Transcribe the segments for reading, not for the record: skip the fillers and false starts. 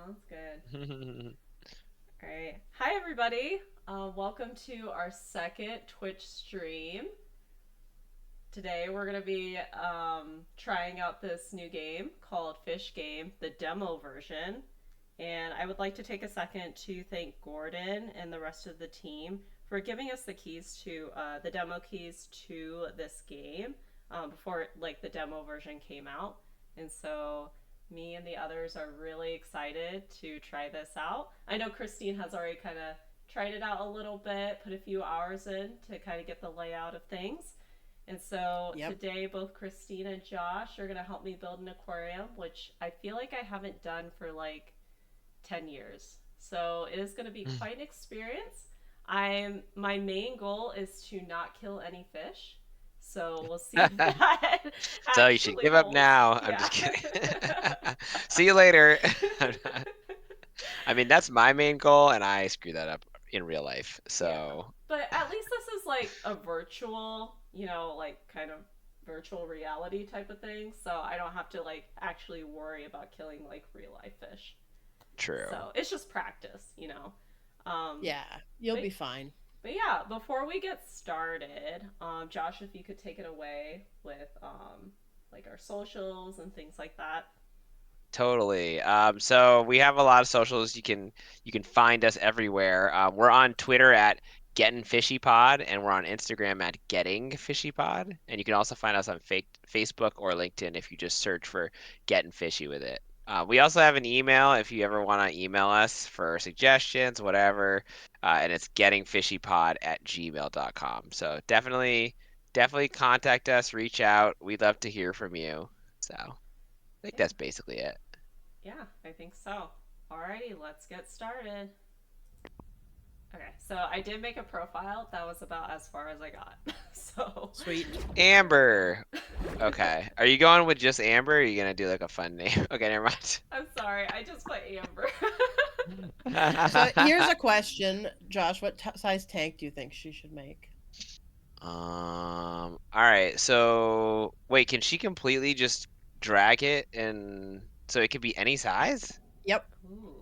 Sounds good. All right. Hi, everybody. Welcome to our second Twitch stream. Today, we're going to be trying out this new game called Fish Game, the demo version. And I would like to take a second to thank Gordon and the rest of the team for giving us the keys to the demo keys to this game before the demo version came out. And so me and the others are really excited to try this out. I know Christine has already kind of tried it out a little bit, put a few hours in to kind of get the layout of things. And so Yep. today, both Christine and Josh are going to help me build an aquarium, which I feel like I haven't done for like 10 years. So it is going to be quite an experience. My main goal is to not kill any fish. So we'll see if that So you should actually give up holds. now. I'm Yeah. just kidding. See you later. I mean, that's my main goal, and I screw that up in real life. Yeah. So, But at least this is like a virtual, like kind of virtual reality type of thing. So I don't have to like actually worry about killing like real life fish. true. So it's just practice. Um, Yeah, you'll but be fine. but yeah, before we get started, Josh, if you could take it away with like our socials and things like that. Totally. So we have a lot of socials. You can find us everywhere. We're on Twitter at Gettin Fishy Pod, and we're on Instagram at Getting Fishy Pod. And you can also find us on Facebook or LinkedIn if you just search for Gettin Fishy with It. We also have an email if you ever want to email us for suggestions, whatever. And it's gettingfishypod@gmail.com. So definitely contact us, reach out. We'd love to hear from you. So I think Yeah, that's basically it. yeah, I think so. Alrighty, let's get started. Okay, so I did make a profile. That was about as far as I got. So Sweet. there we go. Amber. Okay. Are you going with just Amber? Or are you gonna do like a fun name? Okay, never I'm sorry, I just put Amber. So mind. here's a question, Josh. What size tank do you think she should make? All right. So wait, can she completely just drag it and so it could be any size? Yep. Ooh.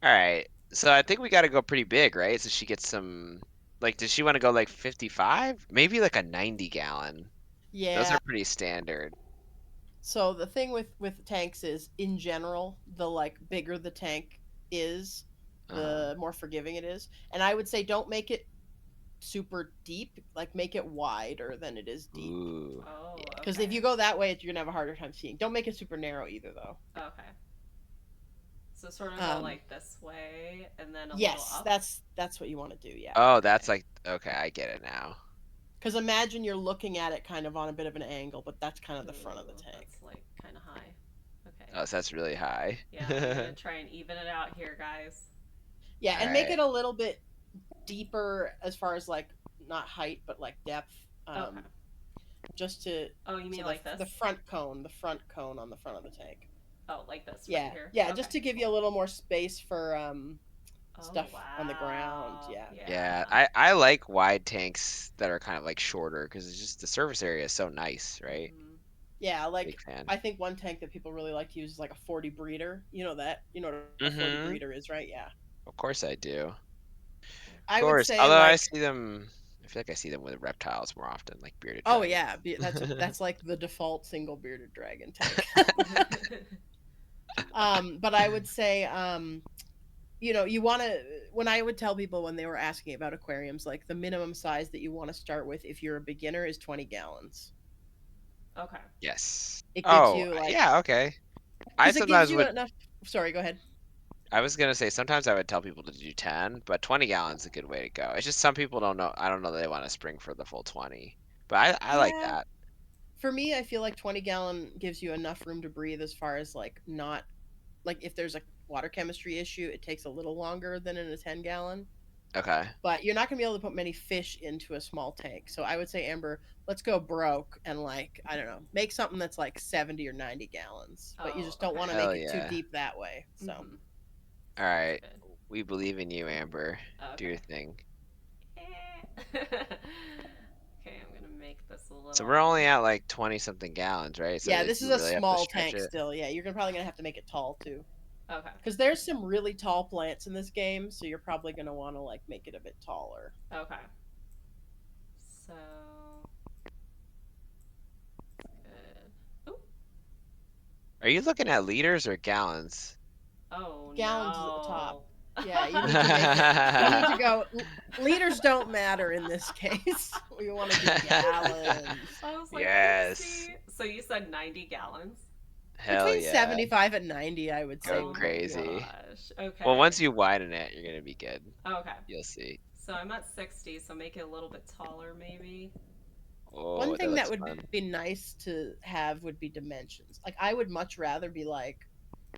All right. So I think we got to go pretty big, right? So she gets some like does she want to go like 55? Maybe like a 90 gallon. Those Yeah. are pretty standard. So the thing with tanks is, in general, the like bigger the tank is, Uh-huh. the more forgiving it is. And I would say don't make it super deep. Like make it wider than it is deep. Ooh. Oh, Yeah. Because if okay. you go that way, you're gonna have a harder time seeing. Don't make it super narrow either, though. Okay. So sort of go Um. like this way and then a little Yes, up. that's what you want to do. Yeah. Oh, that's Okay. like okay, I get it now. Because imagine you're looking at it kind of on a bit of an angle, but that's kind of the front of the Ooh, tank. that's like kind of high. Okay. Oh, so that's really high. Yeah, I'm gonna try and even it out here, guys. Yeah, All and make right. it a little bit deeper as far as like not height, but like depth. Okay. Just to Oh, you mean so like this? the front cone on the front of the tank. Oh, like this right Yeah, here? yeah, Okay, just to give you a cool. little more space for Oh, stuff on the ground. wow. Yeah. Yeah, Yeah. I like wide tanks that are kind of like shorter because it's just the surface area is so nice, right? Mm-hmm. Yeah, like Big fan. I think one tank that people really like to use is like a 40 breeder. You know that? You know what a 40 Mm-hmm. breeder is, right? Yeah. Of course I do. Of I would course. say Although I like, see them, I feel like I see them with reptiles more often, like bearded oh dragons. yeah, that's like the default single bearded dragon tank. But I would say, you want to, when I would tell people when they were asking about aquariums, like the minimum size that you want to start with if you're a beginner is 20 gallons. Okay. Yes. It gives Oh, you like, yeah, okay. I because it gives sometimes you would, enough. Sorry, go ahead. I was gonna say sometimes I would tell people to do 10, but 20 gallons is a good way to go. It's just some people don't know, I don't know that they want to spring for the full 20. But I like Yeah. that. For me, I feel like 20-gallon gives you enough room to breathe as far as like not, like if there's a water chemistry issue, it takes a little longer than in a 10-gallon. Okay. But you're not going to be able to put many fish into a small tank. So I would say, Amber, let's go broke and like, I don't know, make something that's like 70 or 90 gallons. But you Oh, just don't want okay. to Hell make it too yeah. deep that way. So, Mm-hmm. All Sounds right. good. We believe in you, Amber. Do your Okay. thing. Okay, I'm gonna make this a So we're little. only at like 20 something gallons, right? So yeah, do this is you a really have to small stretch tank it? still. Yeah, you're probably going to have to make it tall too. Okay. Because there's some really tall plants in this game, so you're probably going to want to like make it a bit taller. Okay. So good. Oh, Are you looking at liters or gallons? oh Gallons is at the top. no. Yeah, you need to make it. You need to go. Liters don't matter in this case. We want to do gallons. I was like, Yes. oopsie. So you said 90 gallons? Hell Between yeah. 75 and 90, I would say Go Oh would my be good. crazy. gosh. Well, Okay. once you widen it, you're gonna be good. Okay. You'll see. So I'm at 60, so make it a little bit taller maybe. Oh, One that thing that looks would fun. be nice to have would be dimensions. Like, I would much rather be like,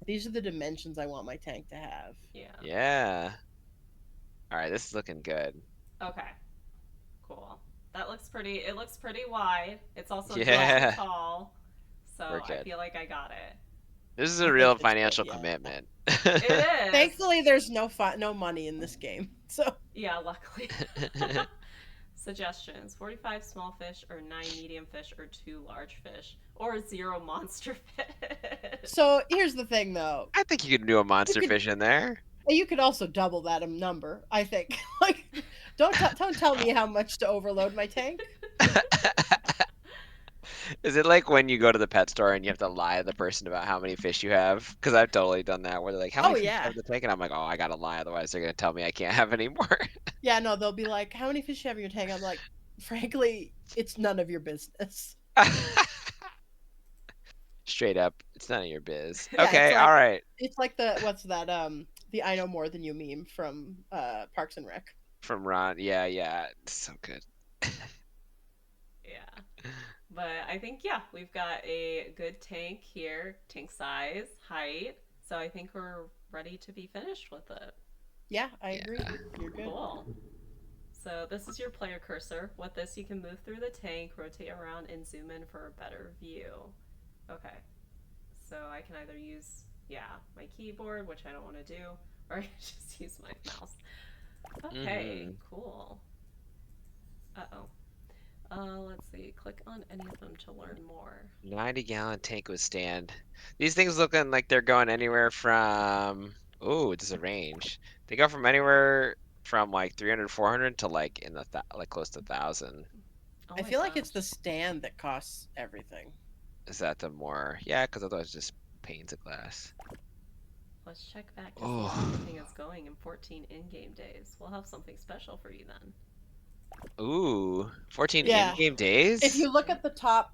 these are the dimensions I want my tank to have. Yeah. Yeah. All right, this is looking good. Okay. Cool. That looks pretty. It looks pretty wide. It's also nice and Yeah, tall. we're So I good. feel like I got it. This is I a think real it's good, financial yeah. commitment. It is. Thankfully, there's no money in this game. So, Yeah, luckily. Suggestions: 45 small fish, or 9 medium fish, or 2 large fish, or 0 monster fish. so here's the thing, though. I think you can do a You monster could fish in there. you could also double that number. I think. Like, don't tell me how much to overload my tank. Is it like when you go to the pet store and you have to lie to the person about how many fish you have? Because I've totally done that where they're like, how Oh many fish do you yeah, have in the tank? And I'm like, oh, I gotta lie, otherwise they're gonna tell me I can't have any more. yeah. No, they'll be like, "How many fish you have in your tank?" I'm like, frankly, it's none of your business. Straight up, it's none of your biz. Yeah, Okay, all right. it's like the what's that the I know more than you meme from Parks and Rec. From Ron. Yeah, yeah. It's so good. Yeah. But I think, yeah, we've got a good tank here, tank size, height. So I think we're ready to be finished with it. Yeah, I Yeah. agree. You're good. Cool. So this is your player cursor. With this, you can move through the tank, rotate around, and zoom in for a better view. Okay. So I can either use, yeah, my keyboard, which I don't want to do, or I can just use my mouse. Okay, cool. Uh-oh. Let's see. Click on any of them to learn more. 90-gallon tank withstand. These things looking like they're going anywhere from, oh, there's a range. They go from anywhere from like 300, 400 to like in the like close to 1,000. Oh I my feel like it's the gosh. stand that costs everything. Is that the more? Yeah, because otherwise it's just panes of glass. Let's check back to see how Oh, everything is going in 14 in-game days. We'll have something special for you then. ooh, 14 Yeah. in-game If days? you look at the top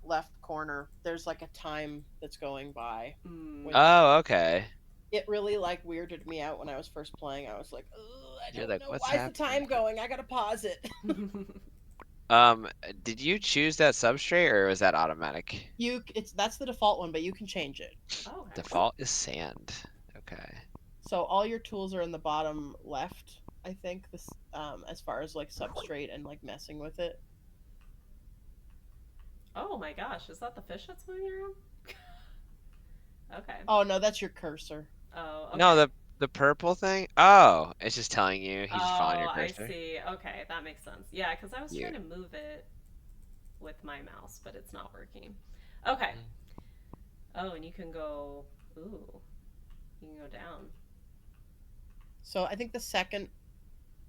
left corner, there's like a time that's going by, Mm. which Oh, okay. it really like weirded me out when I was first playing. I was like, "Ugh, I You're don't like, know what's why is the happening? time going. I gotta pause it." Um, did you choose that substrate or was that automatic? It's that's the default one, but you can change it. Oh, okay. Default is sand. Okay. So all your tools are in the bottom left. I think this as far as like substrate and like messing with it. Oh my gosh, is that the fish that's moving around? Okay. Oh no, that's your cursor. Oh, No, okay. the purple thing? Oh, it's just telling you. He's just following Oh, your I cursor. see. Okay, that makes sense. Yeah, because I was trying Cute. to move it with my mouse, but it's not working. Okay. Oh, and you can go. Ooh, you can go down. So I think the second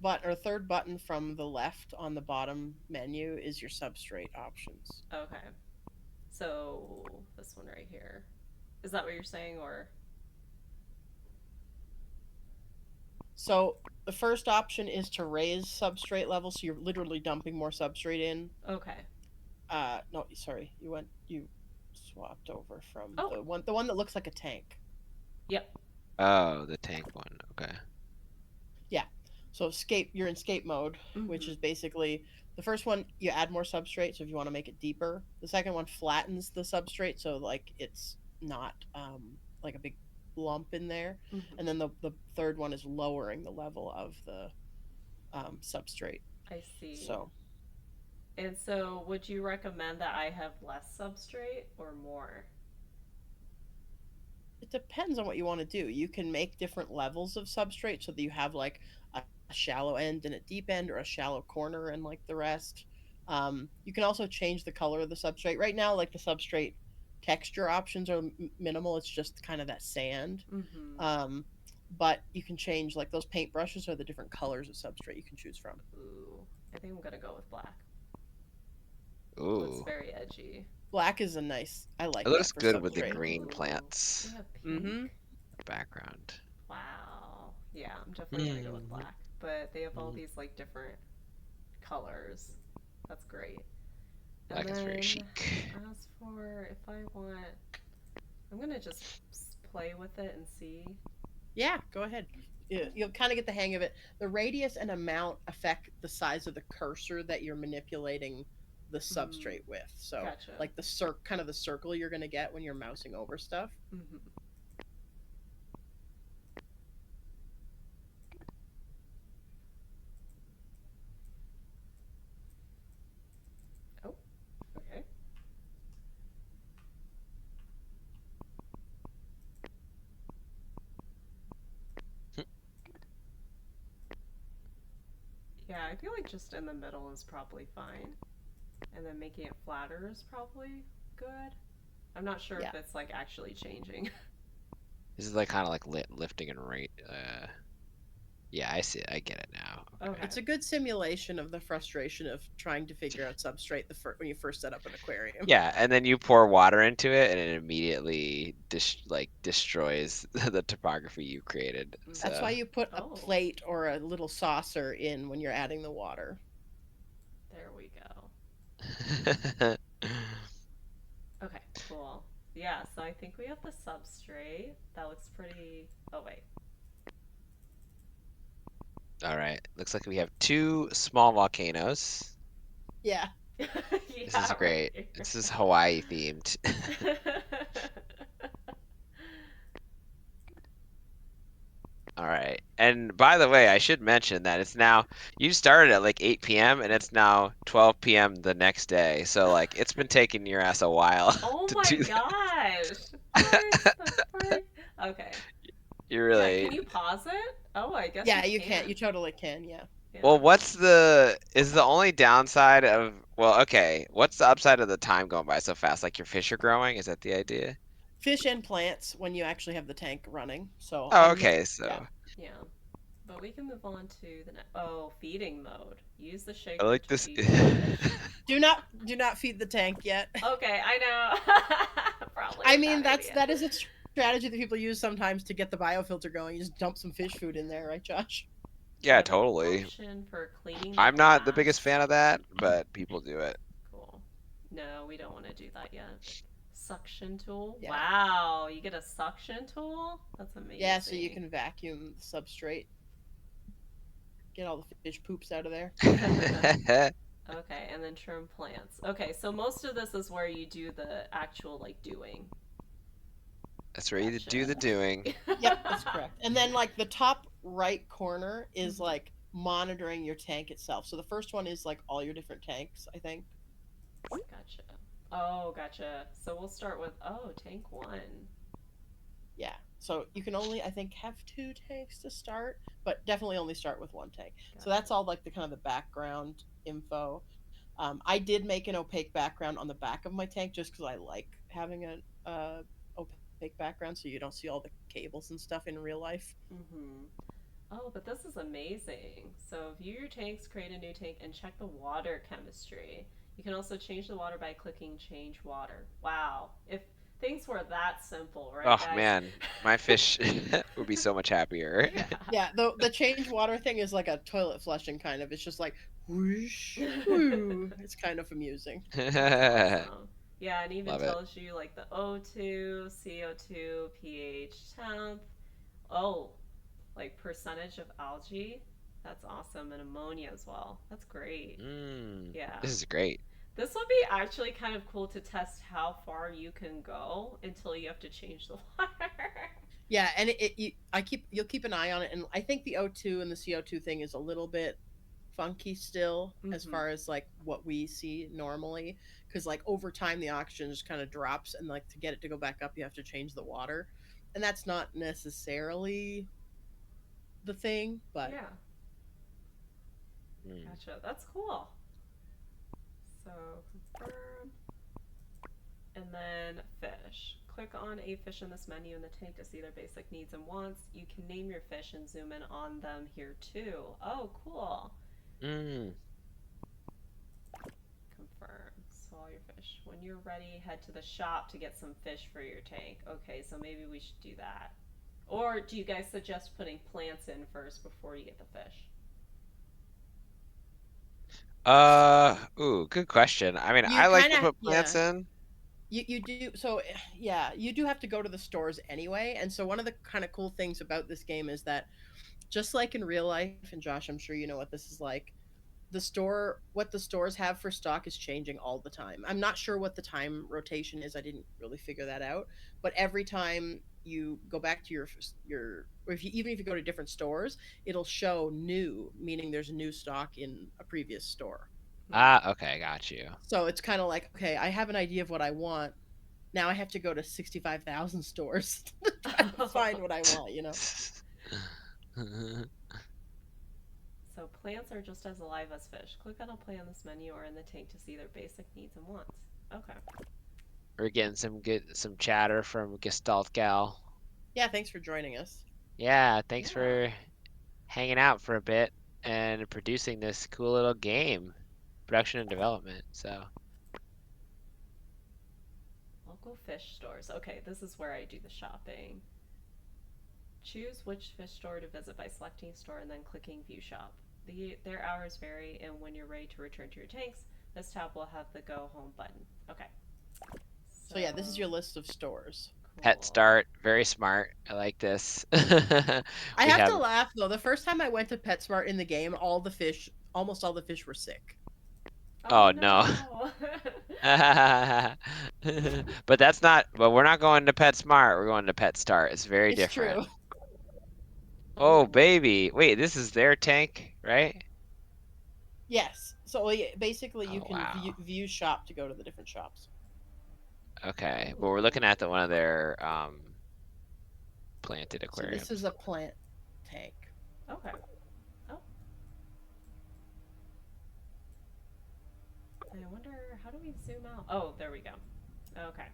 button or third button from the left on the bottom menu is your substrate options. Okay. So this one right here. Is that what you're saying, or? So the first option is to raise substrate level, so you're literally dumping more substrate in. Okay. No, sorry, you swapped over from Oh. the one that looks like a tank. Yep. Oh, the tank one. Okay. Yeah. So you're in escape mode, which Mhm. is basically the first one you add more substrate, so if you want to make it deeper. The second one flattens the substrate, so like it's not like a big lump in there. Mhm. And then the third one is lowering the level of the substrate. I see. So And so, would you recommend that I have less substrate or more? it depends on what you want to do. You can make different levels of substrate so that you have like a shallow end and a deep end, or a shallow corner and like the rest. You can also change the color of the substrate. Right now, like the substrate texture options are minimal. It's just kind of that sand. Mm-hmm. Um, but you can change like those paint brushes are the different colors of substrate you can choose from. Ooh, I think I'm gonna go with black. It looks Ooh, very edgy. Black is a nice. I it like looks that for good with the substrate. green Ooh, we plants have Mm-hmm. pink. background. Wow. Yeah, I'm definitely gonna go with Mm-hmm. black. But they have all these like different colors. That's great. And Black is very then chic. as for if I want, I'm gonna just play with it and see. Yeah, go ahead. You'll kind of get the hang of it. The radius and amount affect the size of the cursor that you're manipulating the Mm, substrate with. So, gotcha. like the kind of the circle you're going to get when you're mousing over stuff. Mm-hmm. Oh, okay. Yeah, I feel like just in the middle is probably fine. And then making it flatter is probably good. I'm not sure Yeah. if it's like actually changing. This is like kind of like lifting and right. Yeah, I see it. I get it now. Okay. Okay. It's a good simulation of the frustration of trying to figure out substrate when you first set up an aquarium. Yeah, and then you pour water into it, and it immediately destroys the topography you created. That's Mm-hmm. So, why you put a Oh, plate or a little saucer in when you're adding the water. there we go. Okay, cool. Yeah, so I think we have the substrate. That looks pretty. Oh, wait. all right. Looks like we have two small volcanoes. Yeah. This is Yeah, right great. here. This is Hawaii themed. All right. And by the way, I should mention that it's now you started at like 8 p.m. and it's now 12 p.m. the next day. So like it's been taking your ass a while Oh to my do gosh. What the frick? Okay. You Yeah, can really you pause it? Oh, I guess you Yeah, you can. can. You totally can. Yeah. Well, Yeah. what's the only downside of well, okay, what's the upside of the time going by so fast? Like your fish are growing? Is that the idea? Fish and plants when you actually have the tank running. So Oh, I'm not. okay, Yeah. so Yeah. But we can move on to the next. Oh, feeding mode. Use the I shaker like to this. feed your fish. Do not feed the tank yet. Okay, I know. Probably I a mean, bad that's idea. that is a strategy that people use sometimes to get the biofilter going. You just dump some fish food in there, right, Josh? We Yeah, have an totally. option for cleaning the I'm not the biggest glass. fan of that, but people do it. Cool. No, we don't want to do that yet. Suction tool. Yeah. Wow, you get a suction tool? That's Yeah, so you amazing. can vacuum the substrate, get all the fish poops out of there. Okay, and then trim plants. Okay, so most of this is where you do the actual like doing. That's where you do Gotcha. the doing. Yep, that's correct. And then like the top right corner is Mhm. like monitoring your tank itself. So the first one is like all your different tanks, I think. Gotcha. Oh, gotcha. So we'll start with tank one. Yeah. So you can only, I think, have two tanks to start, but definitely only start with one tank. So Gotcha. that's all like the kind of the background info. I did make an opaque background on the back of my tank just because I like having a opaque background so you don't see all the cables and stuff in real life. Mm-hmm. Oh, but this is amazing. So view your tanks, create a new tank, and check the water chemistry. You can also change the water by clicking change water. Wow. If things were that simple, right, Oh guys? man, my fish would be so much happier. Yeah. Yeah, the change water thing is like a toilet flushing kind of. It's just like whoosh, whoo. It's kind of amusing. That's awesome. Yeah, and even Love it. tells you like the O2, CO2, pH, temp. Oh, like percentage of algae. That's awesome. And ammonia as well. That's great. Yeah. This is great. This would be actually kind of cool to test how far you can go until you have to change the water. Yeah, and you'll keep an eye on it, and I think the O2 and the CO2 thing is a little bit funky still as Mm-hmm. far as like what we see normally, because like over time the oxygen just kind of drops, and like to get it to go back up, you have to change the water, and that's not necessarily the thing, but Yeah. Mm. Gotcha. That's cool. So confirm. And then fish. Click on a fish in this menu in the tank to see their basic needs and wants. You can name your fish and zoom in on them here too. Oh, cool. Mm. Confirm. So all your fish. When you're ready, head to the shop to get some fish for your tank. Okay, so maybe we should do that. Or do you guys suggest putting plants in first before you get the fish? Ooh, good question. I mean, You I like kind to of, put plants yeah. in. You do so yeah, you do have to go to the stores anyway. And so one of the kind of cool things about this game is that just like in real life, and Josh, I'm sure you know what this is like, what the stores have for stock is changing all the time. I'm not sure what the time rotation is. I didn't really figure that out, but every time you go back to your or if you even if you go to different stores, it'll show new, meaning there's new stock in a previous store. Hmm. Ah, okay, got you. So it's kind of like, okay, I have an idea of what I want. Now I have to go to 65,000 stores to try to find what I want, you know? So plants are just as alive as fish. Click on a plant in this menu or in the tank to see their basic needs and wants. Okay. We're getting some chatter from Gestalt Gal. Yeah, thanks for joining us. Yeah, thanks Yeah. for hanging out for a bit and producing this cool little game. Production and development. So, Local fish stores. Okay, this is where I do the shopping. Choose which fish store to visit by selecting store and then clicking view shop. Their hours vary, and when you're ready to return to your tanks, this tab will have the go home button. Okay. So yeah, this is So your list of stores. Pet cool. Start, very smart. I like this. I We have to have laugh though. The first time I went to PetSmart in the game, almost all the fish were sick. Oh Oh no. no. But that's not, but we're not going to PetSmart. We're going to Pet Start. It's very It's different. true. Oh, Oh. baby. Wait, this is their tank, right? Yes. So yeah, basically, you Oh, can wow. view shop to go to the different shops. Okay. But we're looking at Ooh. the one of their planted So this is aquariums. a plant tank. Okay. Oh, I wonder how do we zoom out? Oh, there we go. Okay.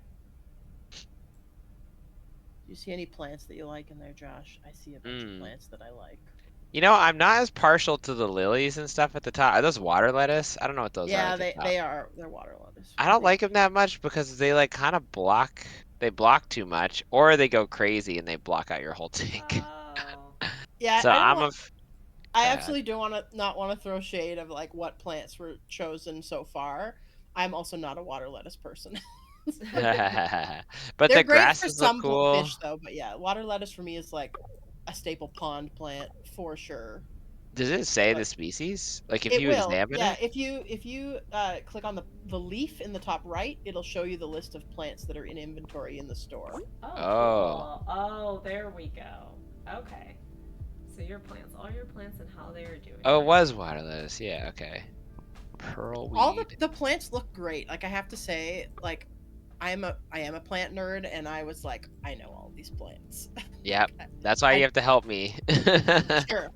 Do you see any plants that you like in there, Josh? I see a bunch of Hmm. plants that I like. I'm not as partial to the lilies and stuff at the top. Are those water lettuce? I don't know what those are Yeah, at the top. they're water lettuce. I don't like them that much because they like kind of they block too much, or they go crazy and they block out your whole tank. Oh. Yeah, So I don't I'm want. a I God. absolutely don't want to not want to throw shade of like what plants were chosen so far. I'm also not a water lettuce person. But They're the great for grasses look some cool. fish though, but yeah, water lettuce for me is like a staple pond plant for sure. Does it say the But species? Like if it you will, examine yeah. it? If you click on the leaf in the top right, it'll show you the list of plants that are in inventory in the store. Oh, Oh. cool. Oh, there we go. Okay. So your plants, all your plants and how they are doing Oh, it right was now. water lettuce. Yeah, okay. Pearl All weed. the plants look great. Like I have to say, like I am a plant nerd, and I was like, I know all these plants. Yep. Like That's why you I have to help me. sure.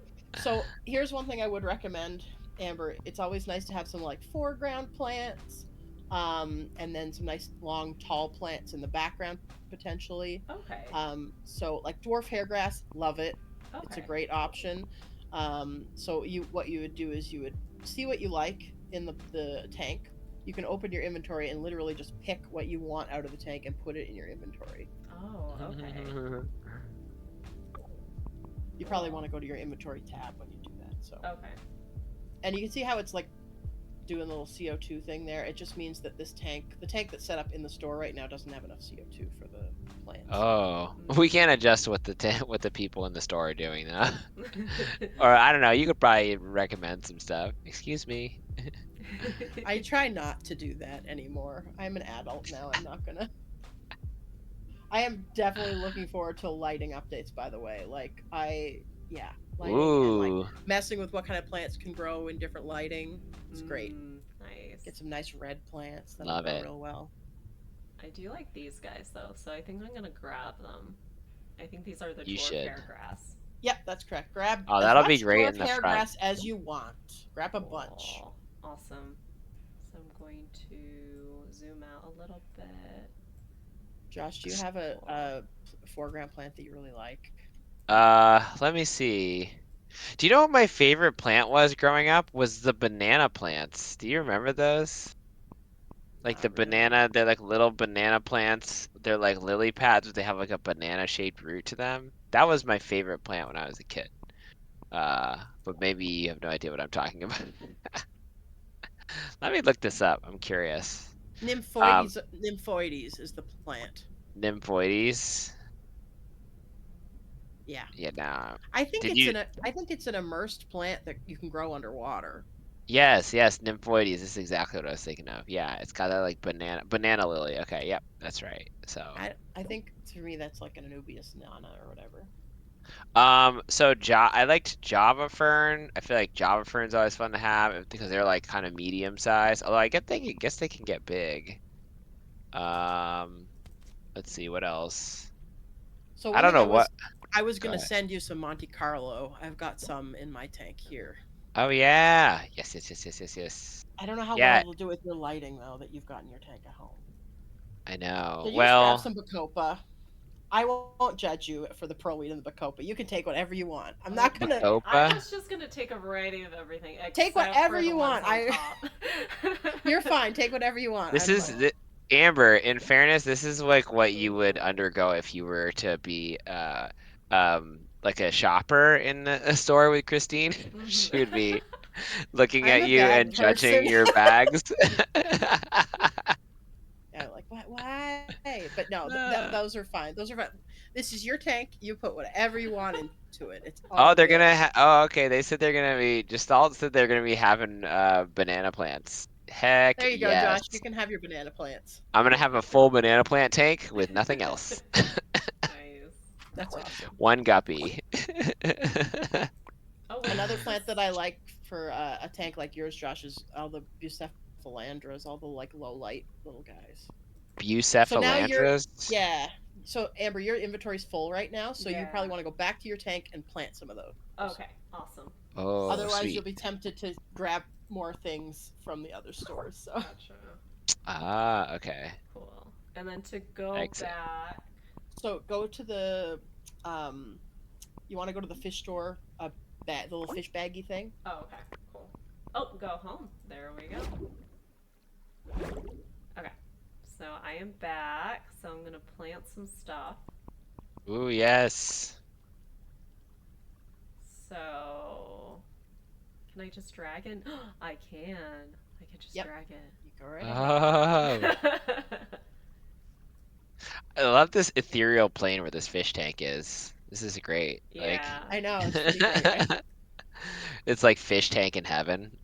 So here's one thing I would recommend, Amber. It's always nice to have some like foreground plants, and then some nice long tall plants in the background potentially. Okay. So like dwarf hairgrass, love it. It's a Okay. great option. So you what you would do is you would see what you like in the tank. You can open your inventory and literally just pick what you want out of the tank and put it in your inventory. Oh, okay. You probably want Cool. to go to your inventory tab when you do that. So, Okay. and you can see how it's like doing a little CO2 thing there. It just means that the tank that's set up in the store right now doesn't have enough CO2 for the plants. Oh, we Mm. can't adjust what what the people in the store are doing though. Or I don't know, you could probably recommend some stuff. Excuse me. I try not to do that anymore. I'm an adult now. I'm not gonna. I am definitely looking forward to lighting updates, by the way. Yeah, lighting and like Ooh, messing with what kind of plants can grow in different lighting. It's great. Nice. Get some nice red plants that'll love grow it. real well. I do like these guys though, so I think I'm gonna grab them. I think these are the You dwarf should. hair grass. Yep, that's correct. Grab Oh, as that'll be much great dwarf in the front. hairgrass as you want. Grab a bunch. Cool. Awesome. So I'm going to zoom out a little bit. Josh, do you S- have Cool. a foreground plant that you really like? Let me see. Do you know what my favorite plant was growing up? Was the banana plants. Do you remember those? Like the Not really. banana, they're like little banana plants. They're like lily pads, but they have like a banana shaped root to them. That was my favorite plant when I was a kid. But maybe you have no idea what I'm talking about. Let me look this up. I'm curious. Um, Nymphoides is the plant. Nymphoides. Yeah. Yeah, now, I did think you? it's an immersed plant that you can grow underwater. Yes, yes, Nymphoides is exactly what I was thinking of. Yeah, it's got that like banana lily. Okay, yep, that's right. So, I think to me that's like an Anubias nana or whatever. so I liked Java Fern. I feel like Java Fern's always fun to have because they're like kind of medium size. Although guess they can get big. Um, let's see what else. So I one don't thing know what. I was Go gonna ahead. send you some Monte Carlo. I've got some in my tank here. Oh yeah, yes, yes, yes, yes, yes, yes. I don't know how well Yeah, it'll do with your lighting though that you've got in your tank at home. I know. Did you just grab Well, some Bacopa? I won't judge you for the pearl weed and the Bacopa. You can take whatever you want. I'm not gonna Okay, I Bacopa. was just gonna take a variety of everything take except whatever for the you ones want. on I top. You're fine. Take whatever you want. This I'm is like, Amber. In fairness, this is like what you would Ooh. undergo if you were to be like a shopper in a store with Christine. Mhm. She would be looking I'm at a you bad and judging person. your bags. Yeah, like what? Why? But no, Uh, those are fine. Those are fine. This is your tank. You put whatever you want into it. It's all oh, they're good. gonna oh, okay. They said they're gonna be Gestalt said they're gonna be having banana plants. Heck There you go, yes. Josh. You can have your banana plants. I'm gonna have a full banana plant tank with nothing else. Nice. That's awesome. One guppy. Oh wait, Another is this? plant that I like for a tank like yours, Josh, is all the bucephalandras, all the like low light little guys. So now Bucephalandras. yeah. So Amber, your inventory's full right now, so you Yeah. probably want to go back to your tank and plant some of those. Okay. Awesome. Oh, Otherwise, you'll sweet. be tempted to grab more things from the other stores. So, Gotcha. Ah, okay. Cool. And then to go Exit. back. so go to the, um, you want to go to the fish store, the little fish baggy thing. Oh, okay. Cool. Oh, go home. There we go. Okay. So I am back. So I'm gonna plant some stuff. Ooh, yes. So can I just drag it? I can. I can just Yep, drag you go right ahead. Oh, it. I love this ethereal plane where this fish tank is. This is great. Like, Yeah. I know it's pretty great, right? it's like fish tank in heaven.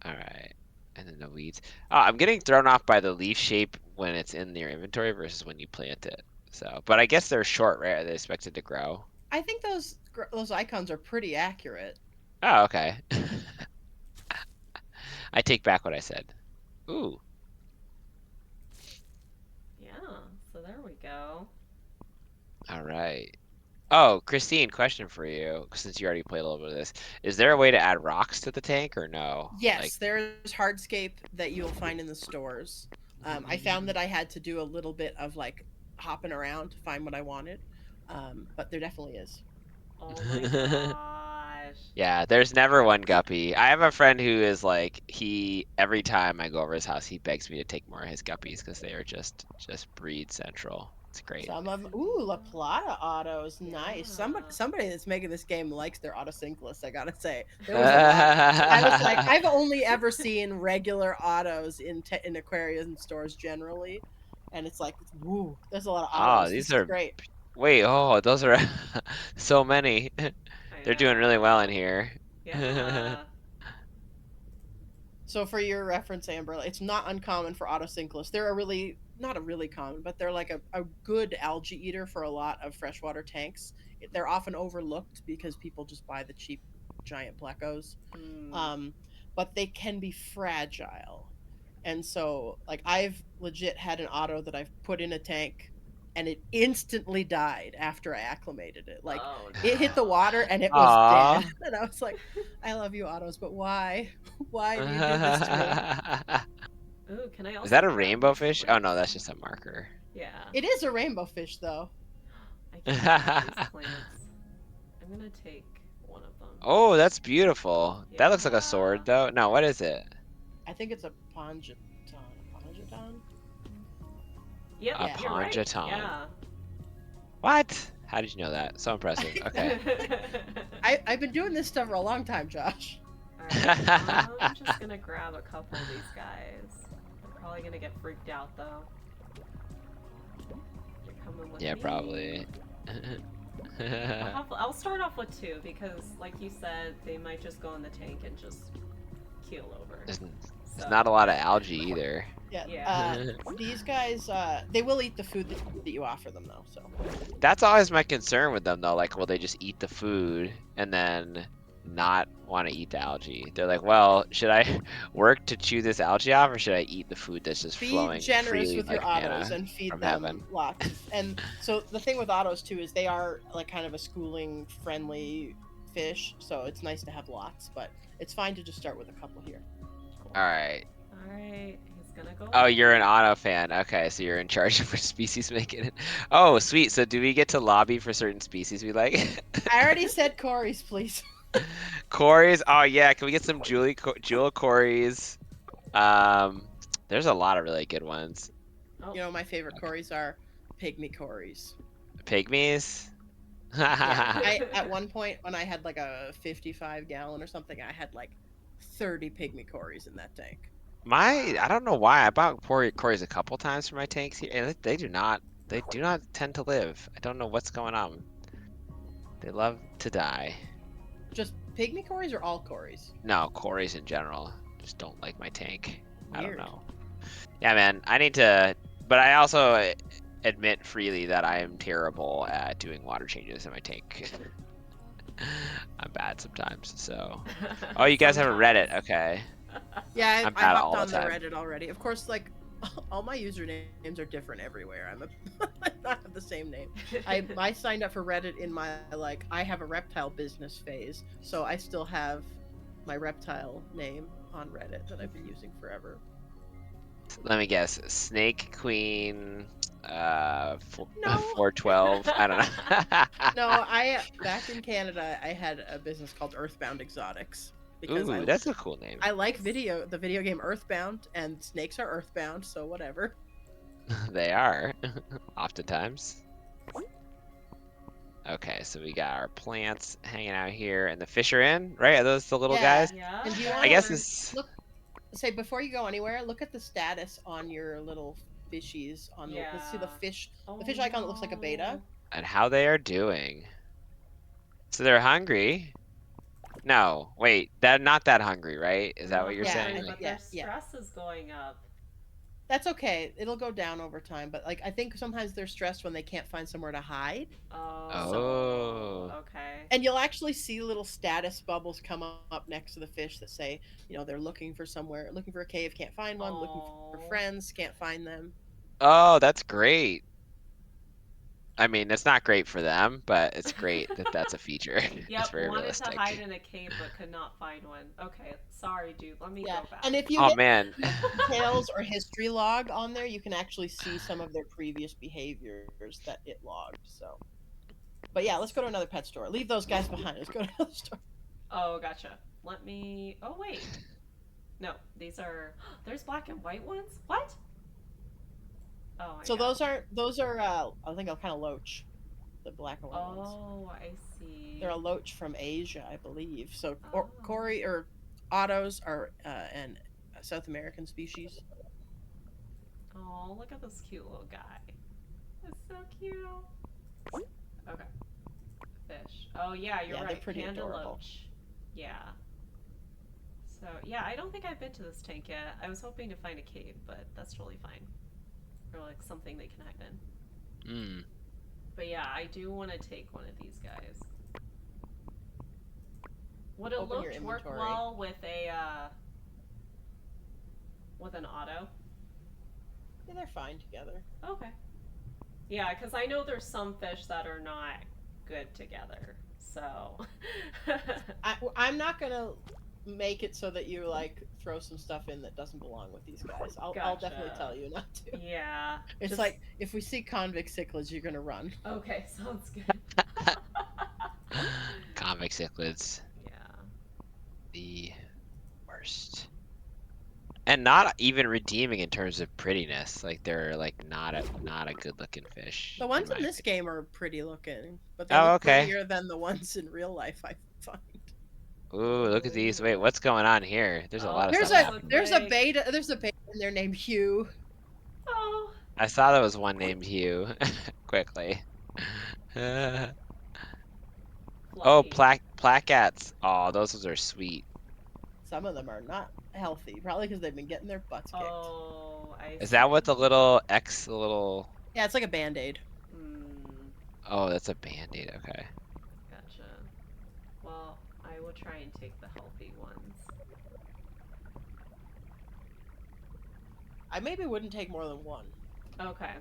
All right. And then the weeds. Oh, I'm getting thrown off by the leaf shape when it's in your inventory versus when you plant it. So, but I guess they're short, right? Are they expected to grow? I think those icons are pretty accurate. Oh, okay. I take back what I said. Ooh, Yeah. So there we go. all right. Oh, Christine, question for you, since you already played a little bit of this. Is there a way to add rocks to the tank or no? Like, Yes, there's hardscape that you'll find in the stores. I found that I had to do a little bit of like hopping around to find what I wanted, but there definitely is. Oh my gosh. yeah, there's never one guppy. I have a friend who is like, every time I go over his house, he begs me to take more of his guppies because they are just breed central. It's great. Some of Super. ooh La Plata autos, nice. Yeah. Somebody that's making this game likes their autosynclists. I gotta say, there was a lot. I was like, I've only ever seen regular autos in aquarium stores generally, and it's like, woo, there's a lot of Oh, autos. these This is are, great. wait, oh, those are so many. I They're doing really well in know. here. Yeah. So for your reference, Amber, it's not uncommon for autosynclists. They're a really not a really common, but they're like a good algae eater for a lot of freshwater tanks. They're often overlooked because people just buy the cheap giant plecos. Hmm. Um, but they can be fragile. And so like I've legit had an auto that I've put in a tank and it instantly died after I acclimated it. Like Oh it hit the water no. and it was dead. Aw. And I was like, I love you autos, but why? Why do you do this to me? Ooh, can I also Is that a grab rainbow these fish? Oh no, plants? that's just a marker. Yeah. It is a rainbow fish, though. I can't grab these plants. I'm gonna take one of them. Oh, that's beautiful. That looks like a Yeah. sword, though. No, what is it? I think it's a ponjaton. A ponjaton? Yep, A Yeah. you're right. ponjaton. Yeah. What? How did you know that? So impressive. Okay. I've been doing this stuff for a long time, Josh. Alright, I'm just gonna grab a couple of these guys. They're probably gonna get freaked out though. You're coming with Yeah, me. probably. I'll start off with 2 because, like you said, they might just go in the tank and just keel over. There's not a lot of algae either. Yeah. Yeah. These guys, they will eat the food that you offer them, though. So. That's always my concern with them, though. Like, will they just eat the food and then not want to eat the algae? They're like, well, should I work to chew this algae off, or should I eat the food that's just Be flowing generous freely with your like autos manna and feed from them heaven? lots. And so the thing with autos too is they are like kind of a schooling friendly fish, so it's nice to have lots, but it's fine to just start with a couple here. Cool. All right. Alright, he's gonna go. Oh, you're an auto fan. Okay, so you're in charge of which species make it. Oh, sweet. So do we get to lobby for certain species we like? I already said Corey's, please. Corys. Oh yeah, can we get some Jewel Corys? There's a lot of really good ones. Oh. You know, my favorite Corys are pygmy Corys. Pygmies. Yeah, at one point when I had like a 55-gallon or something, I had like 30 pygmy Corys in that tank. I don't know why I bought Corys a couple times for my tanks here, and they do not tend to live. I don't know what's going on. They love to die. Just pygmy Corys or all Corys? No, Corys in general just don't like my tank. I don't Weird. know. Yeah, man, I need to, but I also admit freely that I am terrible at doing water changes in my tank. I'm bad sometimes, so. Oh, you guys have a Reddit, okay. Yeah, I'm I bad hopped all the on the time. Reddit already. Of course, like all my usernames are different everywhere. I not have the same name. I signed up for Reddit in my like I have a reptile business phase, so I still have my reptile name on Reddit that I've been using forever. Let me guess. Snake Queen, No. 412. I don't know. No, I back in Canada, I had a business called Earthbound Exotics because Ooh, that's a cool name. I like the video game Earthbound, and snakes are earthbound, so whatever. They are, oftentimes. Okay, so we got our plants hanging out here, and the fish are in, right? Are those the little Yeah. guys? Yeah. And do you I want guess to it's. look? Say before you go anywhere, look at the status on your little fishies. On the let's see the Yeah. fish. Oh, The fish icon that looks like a beta. no. And how they are doing. So they're hungry. No, wait, they're not that hungry, right? Is that Not what you're Yeah, hungry, saying? but yeah, their stress is going up. That's okay. It'll go down over time. But like I think sometimes they're stressed when they can't find somewhere to hide. Oh. Okay. And you'll actually see little status bubbles come up next to the fish that say, they're looking for somewhere, looking for a cave, can't find one, looking for Oh. friends, can't find them. Oh, that's great. I mean, it's not great for them, but it's great that that's a feature. It's Yep, very wanted to hide realistic. in a cave but could not find one. Okay, sorry, dude. Let me Yeah. go back. And if you Oh hit man. details or history log on there, you can actually see some of their previous behaviors that it logged. So, but yeah, let's go to another pet store. Leave those guys behind. Let's go to another store. Oh, gotcha. Let me. Oh, wait. No, these are. There's black and white ones? What? Oh, my So God. those are I think kind of loach, the black and white ones. Oh, I see. They're a loach from Asia, I believe. So Oh. Cory or Ottos are an South American species. Oh, look at this cute little guy. It's so cute. Okay. Fish. Oh, yeah, you're Yeah, right. they're pretty Panda adorable. loach. Yeah. So, yeah, I don't think I've been to this tank yet. I was hoping to find a cave, but that's totally fine. Or, like, something they can hide in. Mm. But yeah, I do want to take one of these guys. Would a Open your loach work inventory. well with with an auto? Yeah, they're fine together. Okay. Yeah, because I know there's some fish that are not good together. So. I'm not gonna make it so that you like throw some stuff in that doesn't belong with these guys. I'll definitely tell Gotcha. you not to. Yeah. It's Just like if we see convict cichlids, you're gonna run. okay, sounds good. Convict cichlids, Yeah. the worst. And not even redeeming in terms of prettiness. Like they're like not a good looking fish, The in ones my in this opinion. game are pretty looking, but they Oh, look okay. prettier than the ones in real life, I find. Ooh, look at these. Wait, Ooh. what's going on here? There's a lot Oh, of There's stuff those a look happening. like there's a beta in there named Hugh. oh, I saw there was one named Hugh. Quickly. Oh, fluffy. plaquettes. Oh, those are sweet. Some of them are not healthy, probably because they've been getting their butts kicked. Oh, I Is that what see. the little X, the little? Yeah, it's like a band-aid. Hmm. Oh, that's a band-aid. Okay. Gotcha. Well, I will try and take the healthy ones. I maybe wouldn't take more than one. Okay.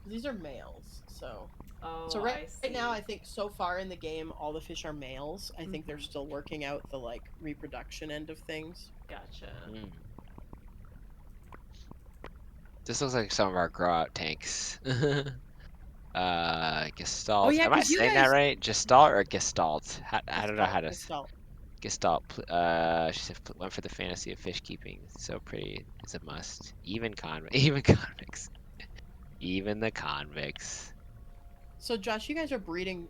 These are males, so Oh, right I right now see. I think so far in the game all the fish are males. I think they're Mhm. still working out the like reproduction end of things. Gotcha. Hmm. This looks like some of our grow out tanks. Oh Gestalt. yeah, Am I because you saying that guys right? Gestalt or Gestalt? I don't know how Gestalt, to. Gestalt. Gestalt. She said went for the fantasy of fish keeping. So pretty. It's a must. Even even convicts. Even the convicts. So Josh, you guys are breeding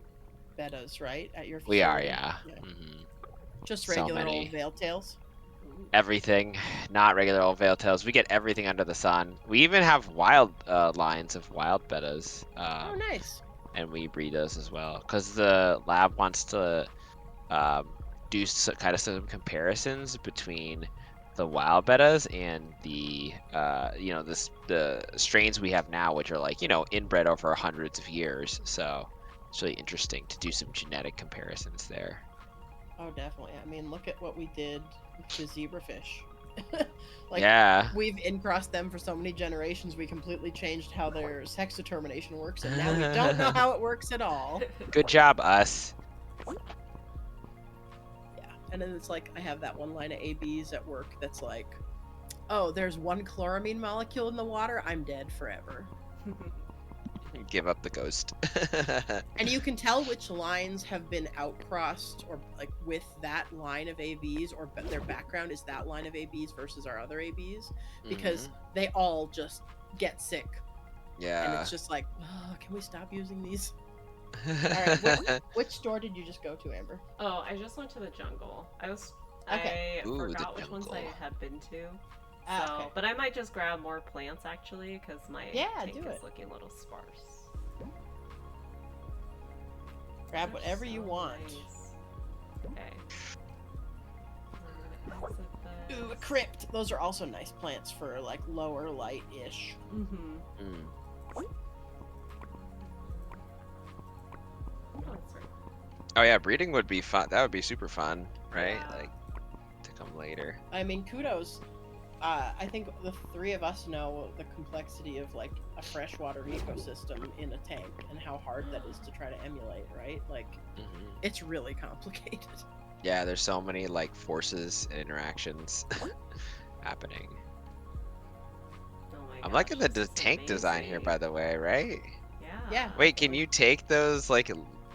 bettas, right, at your We are, facility? yeah. Yeah. Hmm. Just So regular old many. veil tails. Ooh. Everything, not regular old veil tails. We get everything under the sun. We even have wild lines of wild bettas, Oh, nice. and we breed those as well. Because the lab wants to um, do kind of some comparisons between the wild bettas and the the strains we have now, which are like inbred over hundreds of years. So it's really interesting to do some genetic comparisons there. Oh, definitely. I mean, look at what we did with the zebrafish. Like, Yeah. we've in-crossed them for so many generations, we completely changed how their sex determination works, and now we don't know how it works at all. Good job, us. Yeah. And then it's like, I have that one line of ABs at work that's like, oh, there's one chloramine molecule in the water, I'm dead forever. Give up the ghost. And you can tell which lines have been outcrossed or like with that line of ABs, or their background is that line of ABs versus our other ABs, because Hmm. they all just get sick. And Yeah. it's just like, oh, can we stop using these? All right, which store did you just go to, Amber? Oh, I just went to the jungle. Okay. I Ooh, the forgot which ones I jungle. had been to. Ah, okay. So, but I might just grab more plants actually because my Yeah, tank do is it. looking a little sparse. Grab They're whatever so you want. nice. Okay. I'm gonna exit Ooh, a this. crypt. Those are also nice plants for like lower light-ish. Mm-hmm. Mm. Oh, that's right. Oh yeah, breeding would be fun. That would be super fun, right? Yeah. Like to come later. I mean, kudos. I think the three of us know the complexity of like a freshwater ecosystem in a tank and how hard that is to try to emulate, right? Like, Hmm. it's really complicated. Yeah, there's so many like forces and interactions happening. Oh my I'm gosh, liking the this is tank design here, amazing. by the way, right? Yeah. Yeah, Wait, can definitely. you take those like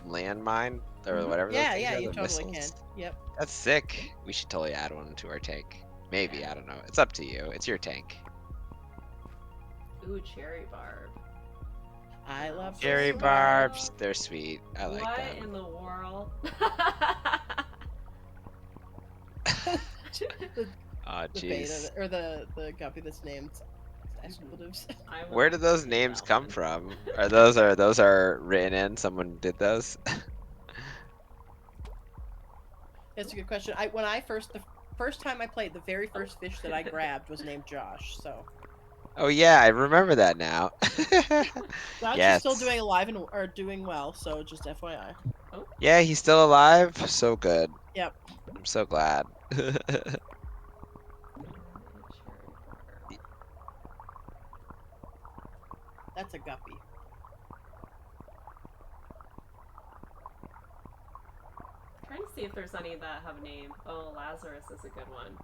landmine or Mm-hmm. whatever those Yeah, things yeah, are, you the totally can. missiles? Yep. That's sick. We should totally add one to our tank. Maybe, Yeah. I don't know. It's up to you. It's your tank. Ooh, cherry barb. I love Also Cherry cherry small. barbs. barbs, they're sweet. I like What them. in the world? the Oh, the jeez. beta or the guppy that's named Mhm. expletives. I will Where did those keep names that come one. from? Are those written in? Someone did those? That's a good question. The first time I played, the very first fish that I grabbed was named Josh. So Oh yeah, I remember that now. Josh is still Yes. doing alive and or doing well. So just FYI. Oh. Yeah, he's still alive. So good. Yep, I'm so glad. that's a guppy. Trying to see if there's any that have a name. Oh, Lazarus is a good one.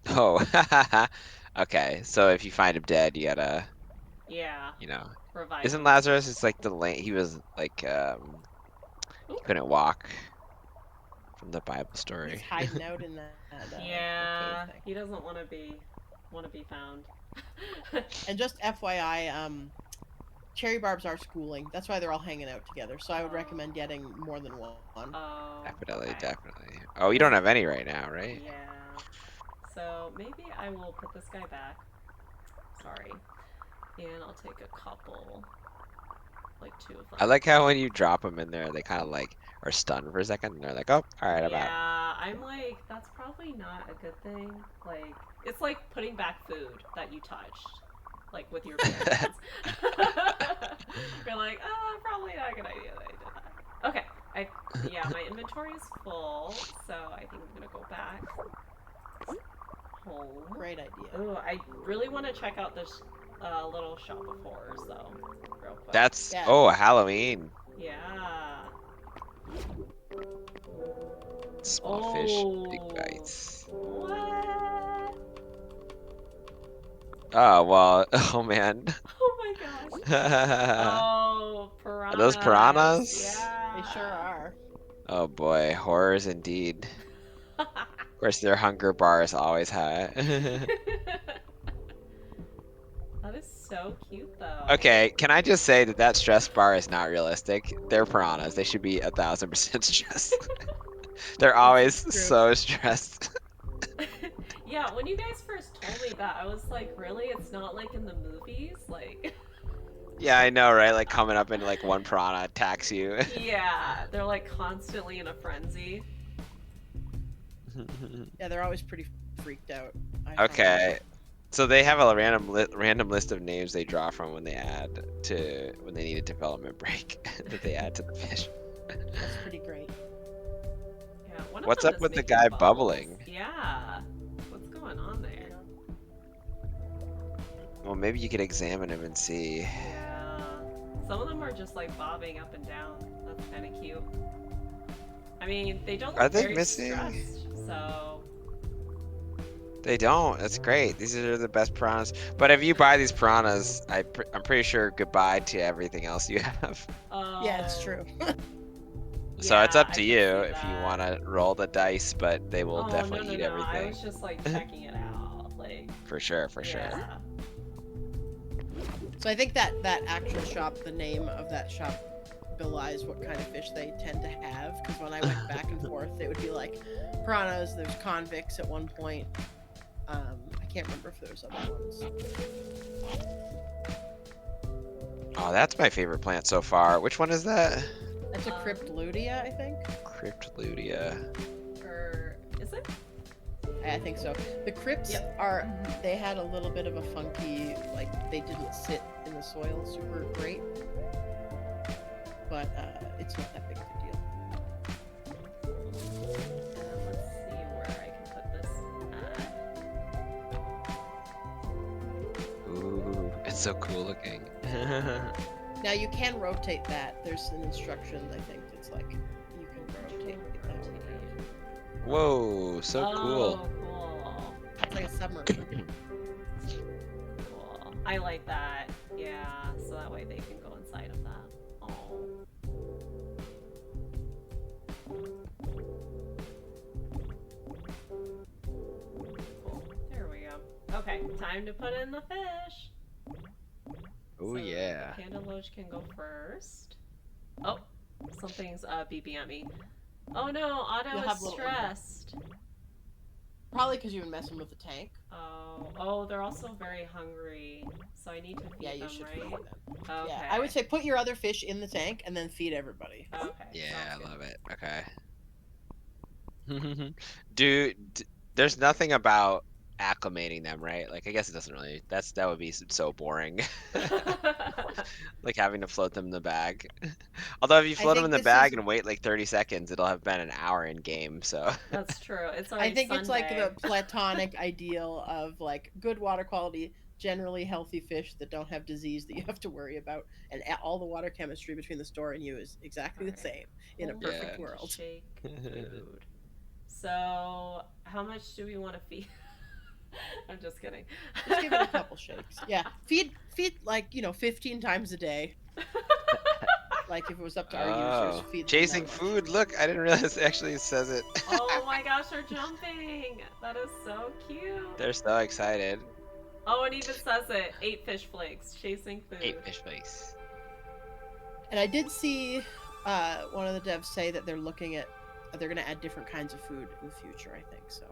Oh, okay. So if you find him dead, you gotta, Yeah, you know, revive isn't him. Lazarus? It's like the lame. He was like, he Oop. couldn't walk from the Bible He's story. hiding out in that the cave Yeah, thing. he doesn't want to be found. And just FYI, cherry barbs are schooling. That's why they're all hanging out together. So I would Oh. recommend getting more than one. Oh, Definitely, okay. definitely. Oh, you don't have any right now, right? Yeah. So maybe I will put this guy back. Sorry. And I'll take a couple, like two of I them. like how when you drop them in there, they kind of like are stunned for a second, and they're like, "Oh, all right, I'm out." Yeah, I'm like, that's probably not a good thing. Like, it's like putting back food that you touched, like with your bare hands. You're like, oh, probably not a good idea that I did that. Okay, yeah, my inventory is full, so I think I'm gonna go back home. Great idea. Oh, I really want to check out this little shop of horrors, though, real quick. That's Yeah. oh, Halloween. Yeah. Small fish, big Oh. bites. What? Oh well, oh man. Oh my gosh. Are Oh, those piranhas. piranhas? They sure Yeah. are. Oh boy, horrors indeed. Of course, their hunger bar is always high. That is so cute, though. Okay, can I just say that that stress bar is not realistic? They're piranhas. They should be 1000% stressed. They're always It's true. so stressed. Yeah, when you guys first told me that, I was like, really? It's not like in the movies? Like, Yeah, I know, right? Like coming up and like one piranha attacks you. yeah, they're like constantly in a frenzy. Yeah, they're always pretty freaked out. I find. Okay, so they have a random list of names they draw from when they need a development break that they add to the fish. That's pretty great. Yeah, one of What's them up is with the making guy bubbles. bubbling? Yeah. What's going on there? Well, maybe you could examine him and see. Yeah. Some of them are just like bobbing up and down. That's kind of cute. I mean, they don't Are look they very missing? stressed, so. They don't. That's great. These are the best piranhas. But if you buy these piranhas, I'm pretty sure goodbye to everything else you have. Yeah, it's Oh. true. So it's Yeah, up I to can you see if you that. want to roll the dice, but they will Oh, no, definitely no, eat no. I everything. was just like checking it out. Like, For sure, for sure. yeah. So I think that actual shop, the name of that shop, belies what kind of fish they tend to have. Because when I went back and forth, it would be like piranhas. There's convicts at one point. I can't remember if there was other ones. Oh, that's my favorite plant so far. Which one is that? That's a cryptlutea, I think. Cryptlutea. Or is it? I think so. The crypts Yep. are, they had a little bit of a funky, like they didn't sit in the soil super great. But it's not that big of a deal. Let's see where I can put this at. Ooh, it's so cool looking. Now you can rotate that. There's an instruction, I think. It's like you can rotate that. Whoa, so cool. Oh, cool. It's like a submarine. Cool. I like that. Yeah, so that way they can go inside of that. Oh. Cool. There we go. Okay, time to put in the fish. Oh So yeah. the panda loach can go first. Oh, something's beeping at me. Oh no, Otto You'll is have little stressed. Probably because you've been messing with the tank. Oh, they're also very hungry. So I need to feed Yeah, you them, should right? feed them. Okay. Yeah, I would say put your other fish in the tank and then feed everybody. Okay. Yeah, sounds I good. love it. Okay. There's nothing about acclimating them, right? Like I guess it doesn't really. That would be so boring. Like having to float them in the bag. Although if you I float them think in the this bag is- and wait like 30 seconds, it'll have been an hour in game. So That's true. It's already I think it's like Sunday. the platonic ideal of like good water quality, generally healthy fish that don't have disease that you have to worry about, and all the water chemistry between the store and you is exactly All the right. same in a Only perfect Yeah. going to world. shake food. So, how much do we want to feed? I'm just kidding. Just give it a couple shakes. Yeah, feed like 15 times a day. Like if it was up to our users, Oh, feed them chasing that much. food. Look, I didn't realize it actually says it. Oh my gosh, they're jumping. That is so cute. They're so excited. Oh, it even says it. 8 fish flakes, chasing Eight food. fish flakes. And I did see one of the devs say that they're going to add different kinds of food in the future. I think so.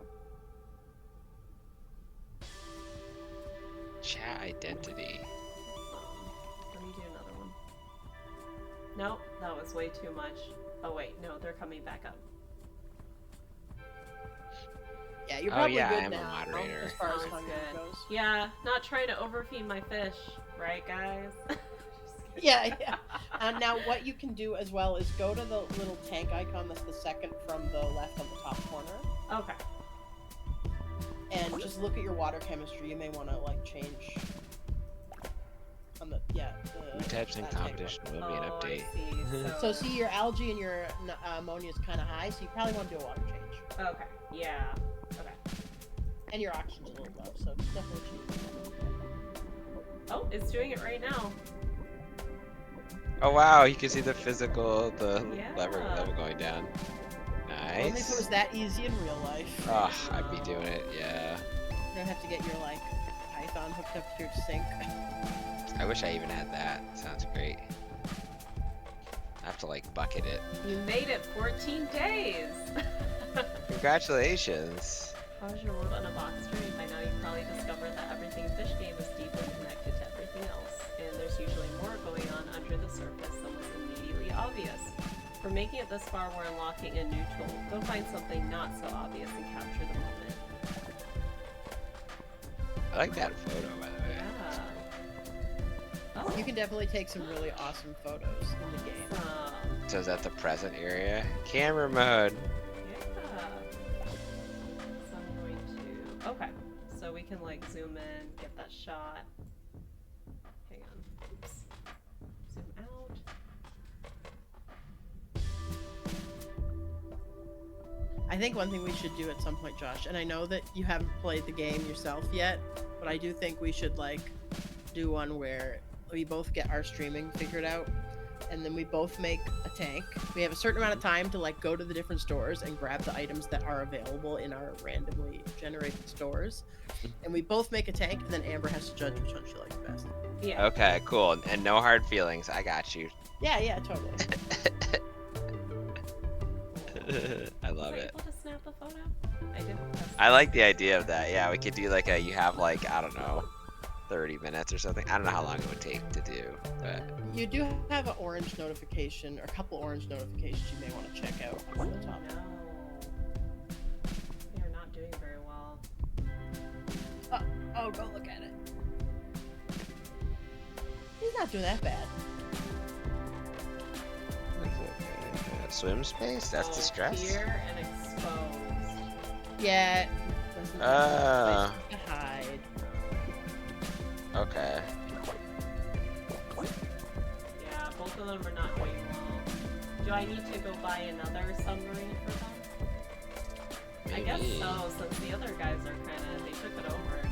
Chat identity. Let me do another one. Nope, that was way too much. Oh wait, no, they're coming back up. Yeah, you're Oh, probably yeah, I good am a now moderator. as far as Sounds hunger good. goes. Yeah, not trying to overfeed my fish, right, guys? Yeah, yeah. Now, what you can do as well is go to the little tank icon that's the second from the left on the top corner, Okay. and just look at your water chemistry. You may want to like change on the Food types and that tank competition one. will be an Oh, update. I see. So see, your algae and your ammonia is kind of high, so you probably want to do a water change. Okay. Yeah. Okay. And your oxygen's a little low, so definitely change. Oh, it's doing it right now. Oh wow, you can see the Yeah. level going down. Only if it was Nice. that easy in real life. Oh, I'd be doing it, yeah. You don't have to get your like Python hooked up to your sink. I wish I even had that. Sounds great. I have to like bucket it. You made it 14 days. Congratulations. How's your world on a box stream? By now you've probably discovered that everything fish game is deeply connected to everything else, and there's usually more going on under the surface than was immediately obvious. For making it this far, we're unlocking a new tool. Go find something not so obvious and capture the moment. I like that photo, by the way. Yeah. Oh. You can definitely take some really awesome photos in the game. So is that the present area? Camera mode. Yeah. So I'm going to. Okay. So we can like zoom in, get that shot. Hang on. Oops. Zoom out. I think one thing we should do at some point, Josh, and I know that you haven't played the game yourself yet, but I do think we should like do one where we both get our streaming figured out, and then we both make a tank. We have a certain amount of time to like go to the different stores and grab the items that are available in our randomly generated stores, and we both make a tank, and then Amber has to judge which one she likes best. Yeah. Okay, cool. And no hard feelings. I got you. Yeah, totally. I love Was I it. able to snap a photo? I didn't. Press I like the idea of that. Yeah, we could do like you have like, I don't know, 30 minutes or something. I don't know how long it would take to do, but You do have an orange notification, or a couple orange notifications you may want to check out Oh on the top. no. You're not doing very well. Oh, go look at it. He's not doing that bad. swim space? That's Oh, distress? Here and exposed. Yeah. Doesn't Oh. place to hide. Okay. Yeah, both of them are not doing well. Do I need to go buy another submarine for them? I guess Maybe. so, since the other guys are kinda, they took it over.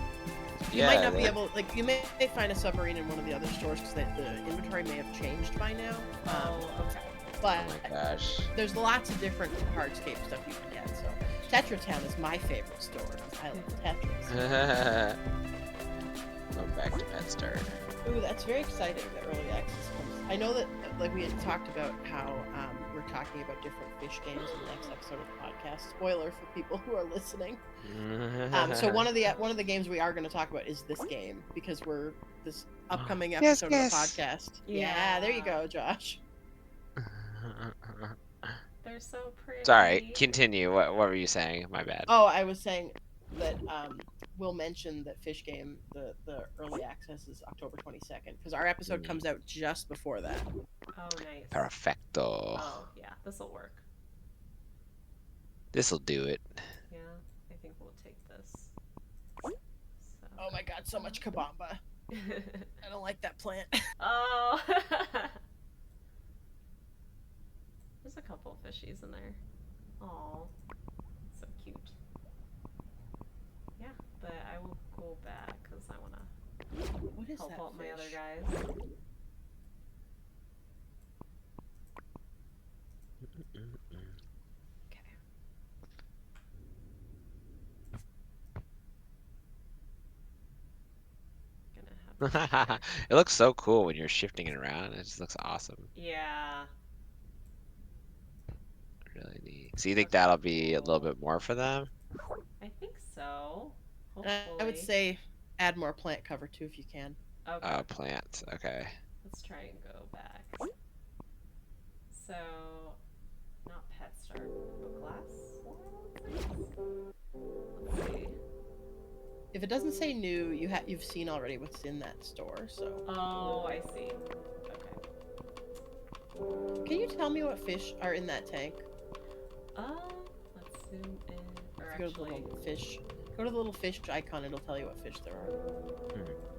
You might not be able, like, you may find a submarine in one of the other stores because the inventory may have changed by now. Oh, okay. But Oh my gosh. there's lots of different hardscape stuff you can get. So Tetra Town is my favorite store. 'Cause I love Tetris. Going back to Pet Start. Ooh, that's very exciting that early access comes. I know that, like, we had talked about how we're talking about different fish games in the next episode of the podcast. Spoiler for people who are listening. So one of the games we are going to talk about is this game because we're this upcoming Yes, episode yes. of the podcast. Yeah. Yeah, there you go, Josh. They're so pretty. Sorry, continue. What were you saying? My bad. Oh, I was saying that we'll mention that Fish Game, the early access is October 22nd because our episode comes out just before that. Oh, nice. Perfecto. Oh, yeah, this'll work. This'll do it. Yeah, I think we'll take this. So, Oh my god, so much kabamba. I don't like that plant. Oh. There's a couple of fishies in there. Oh, so cute. Yeah, but I will go back because I want to What is help that out my other fish? guys. Okay. Gonna have to. It looks so cool when you're shifting it around. It just looks awesome. Yeah. Really neat. So you think Okay, that'll be a little cool. bit more for them? I think so. And I would Hopefully. say add more plant cover too if you can. Okay. Plants. Okay. Let's try and go back. So, not pet star, but glass. Let's see. If it doesn't say new, you've seen already what's in that store. So Oh, I see. Okay. can you tell me what fish are in that tank? Um, let's zoom in. Or If you go to the actually, little fish, go to the little fish icon. It'll tell you what fish there are.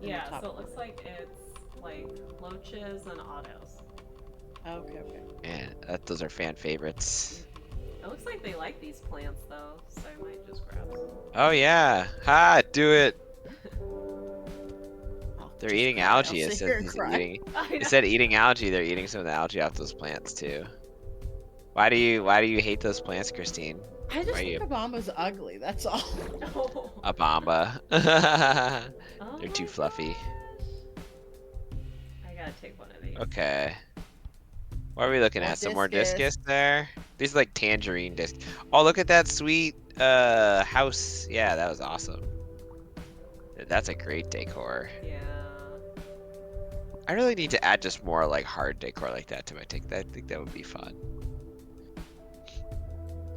yeah. So it looks like it's like loaches and autos. Okay, okay. And those are fan favorites. It looks like they like these plants though, so I might just grab some. Oh yeah. Ha! Do it. I'll They're just eating cry. I'll algae. It sit says here and he's cry. eating. I It know. said eating algae. They're eating some of the algae off those plants too. Why do you hate those plants, Christine? I just Why are think you Kabamba's ugly. That's all. Oh. a bamba? Oh They're my too fluffy. gosh. I gotta take one of these. Okay. What are we looking More at? Some more discus. discus there? These are like tangerine disc. Oh, look at that sweet house. Yeah, that was awesome. That's a great decor. Yeah. I really need to add just more like hard decor like that to my tank. I think that would be fun.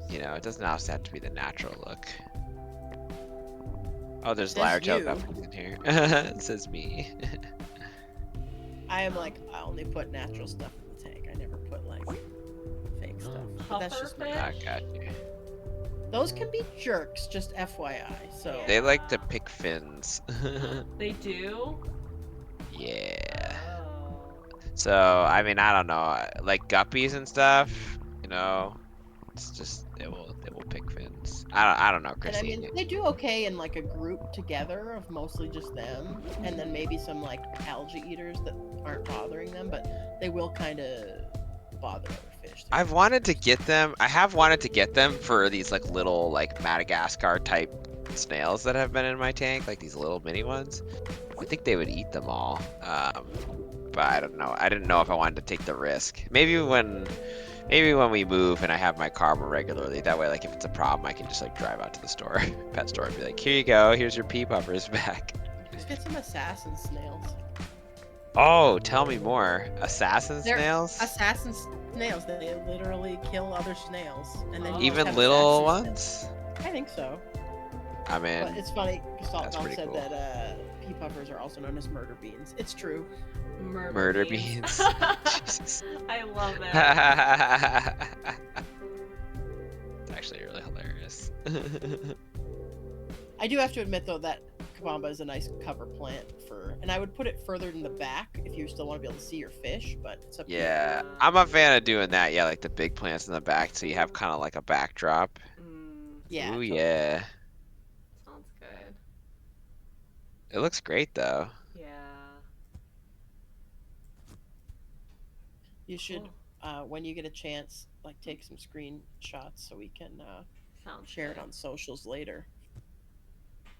You know, it doesn't always have to be the natural look. Oh, there's Says large you. guppies in here. It says me. I am like, I only put natural stuff in the tank. I never put like fake stuff. But that's just me. I Pufferfish? got you. Those can be jerks, just FYI. So They like to pick fins. They do? Yeah. Oh. So, I mean, I don't know. Like guppies and stuff, you know, it's just they will pick fins. I don't know, and I Christine. mean they do okay in like a group together of mostly just them, and then maybe some like algae eaters that aren't bothering them, but they will kind of bother other fish. I've wanted to get them. I have wanted to get them for these like little like Madagascar type snails that have been in my tank, like these little mini ones. I think they would eat them all. But I don't know. I didn't know if I wanted to take the risk. Maybe when we move and I have my car more regularly. That way, like if it's a problem, I can just like drive out to the store, pet store, and be like, "Here you go. Here's your pea puppers back." Just get some assassin snails. Oh, tell me more. Assassin They're snails? assassin snails. They literally kill other snails, and then you just Even have little assassin snails. ones? I think so. I But mean, it's funny because that's Salt pretty said cool. that pea puffers are also known as murder beans. It's true. Murder beans. Jesus. I love that. It's actually really hilarious. I do have to admit though that kabamba is a nice cover plant for, and I would put it further in the back if you still want to be able to see your fish. But it's up to you. Yeah, I'm a fan of doing that. Yeah, like the big plants in the back, so you have kind of like a backdrop. Yeah. Ooh, Totally. yeah. Sounds good. It looks great though. Yeah. You should, Cool. when you get a chance, like take some screenshots so we can Sounds share it good. on socials later.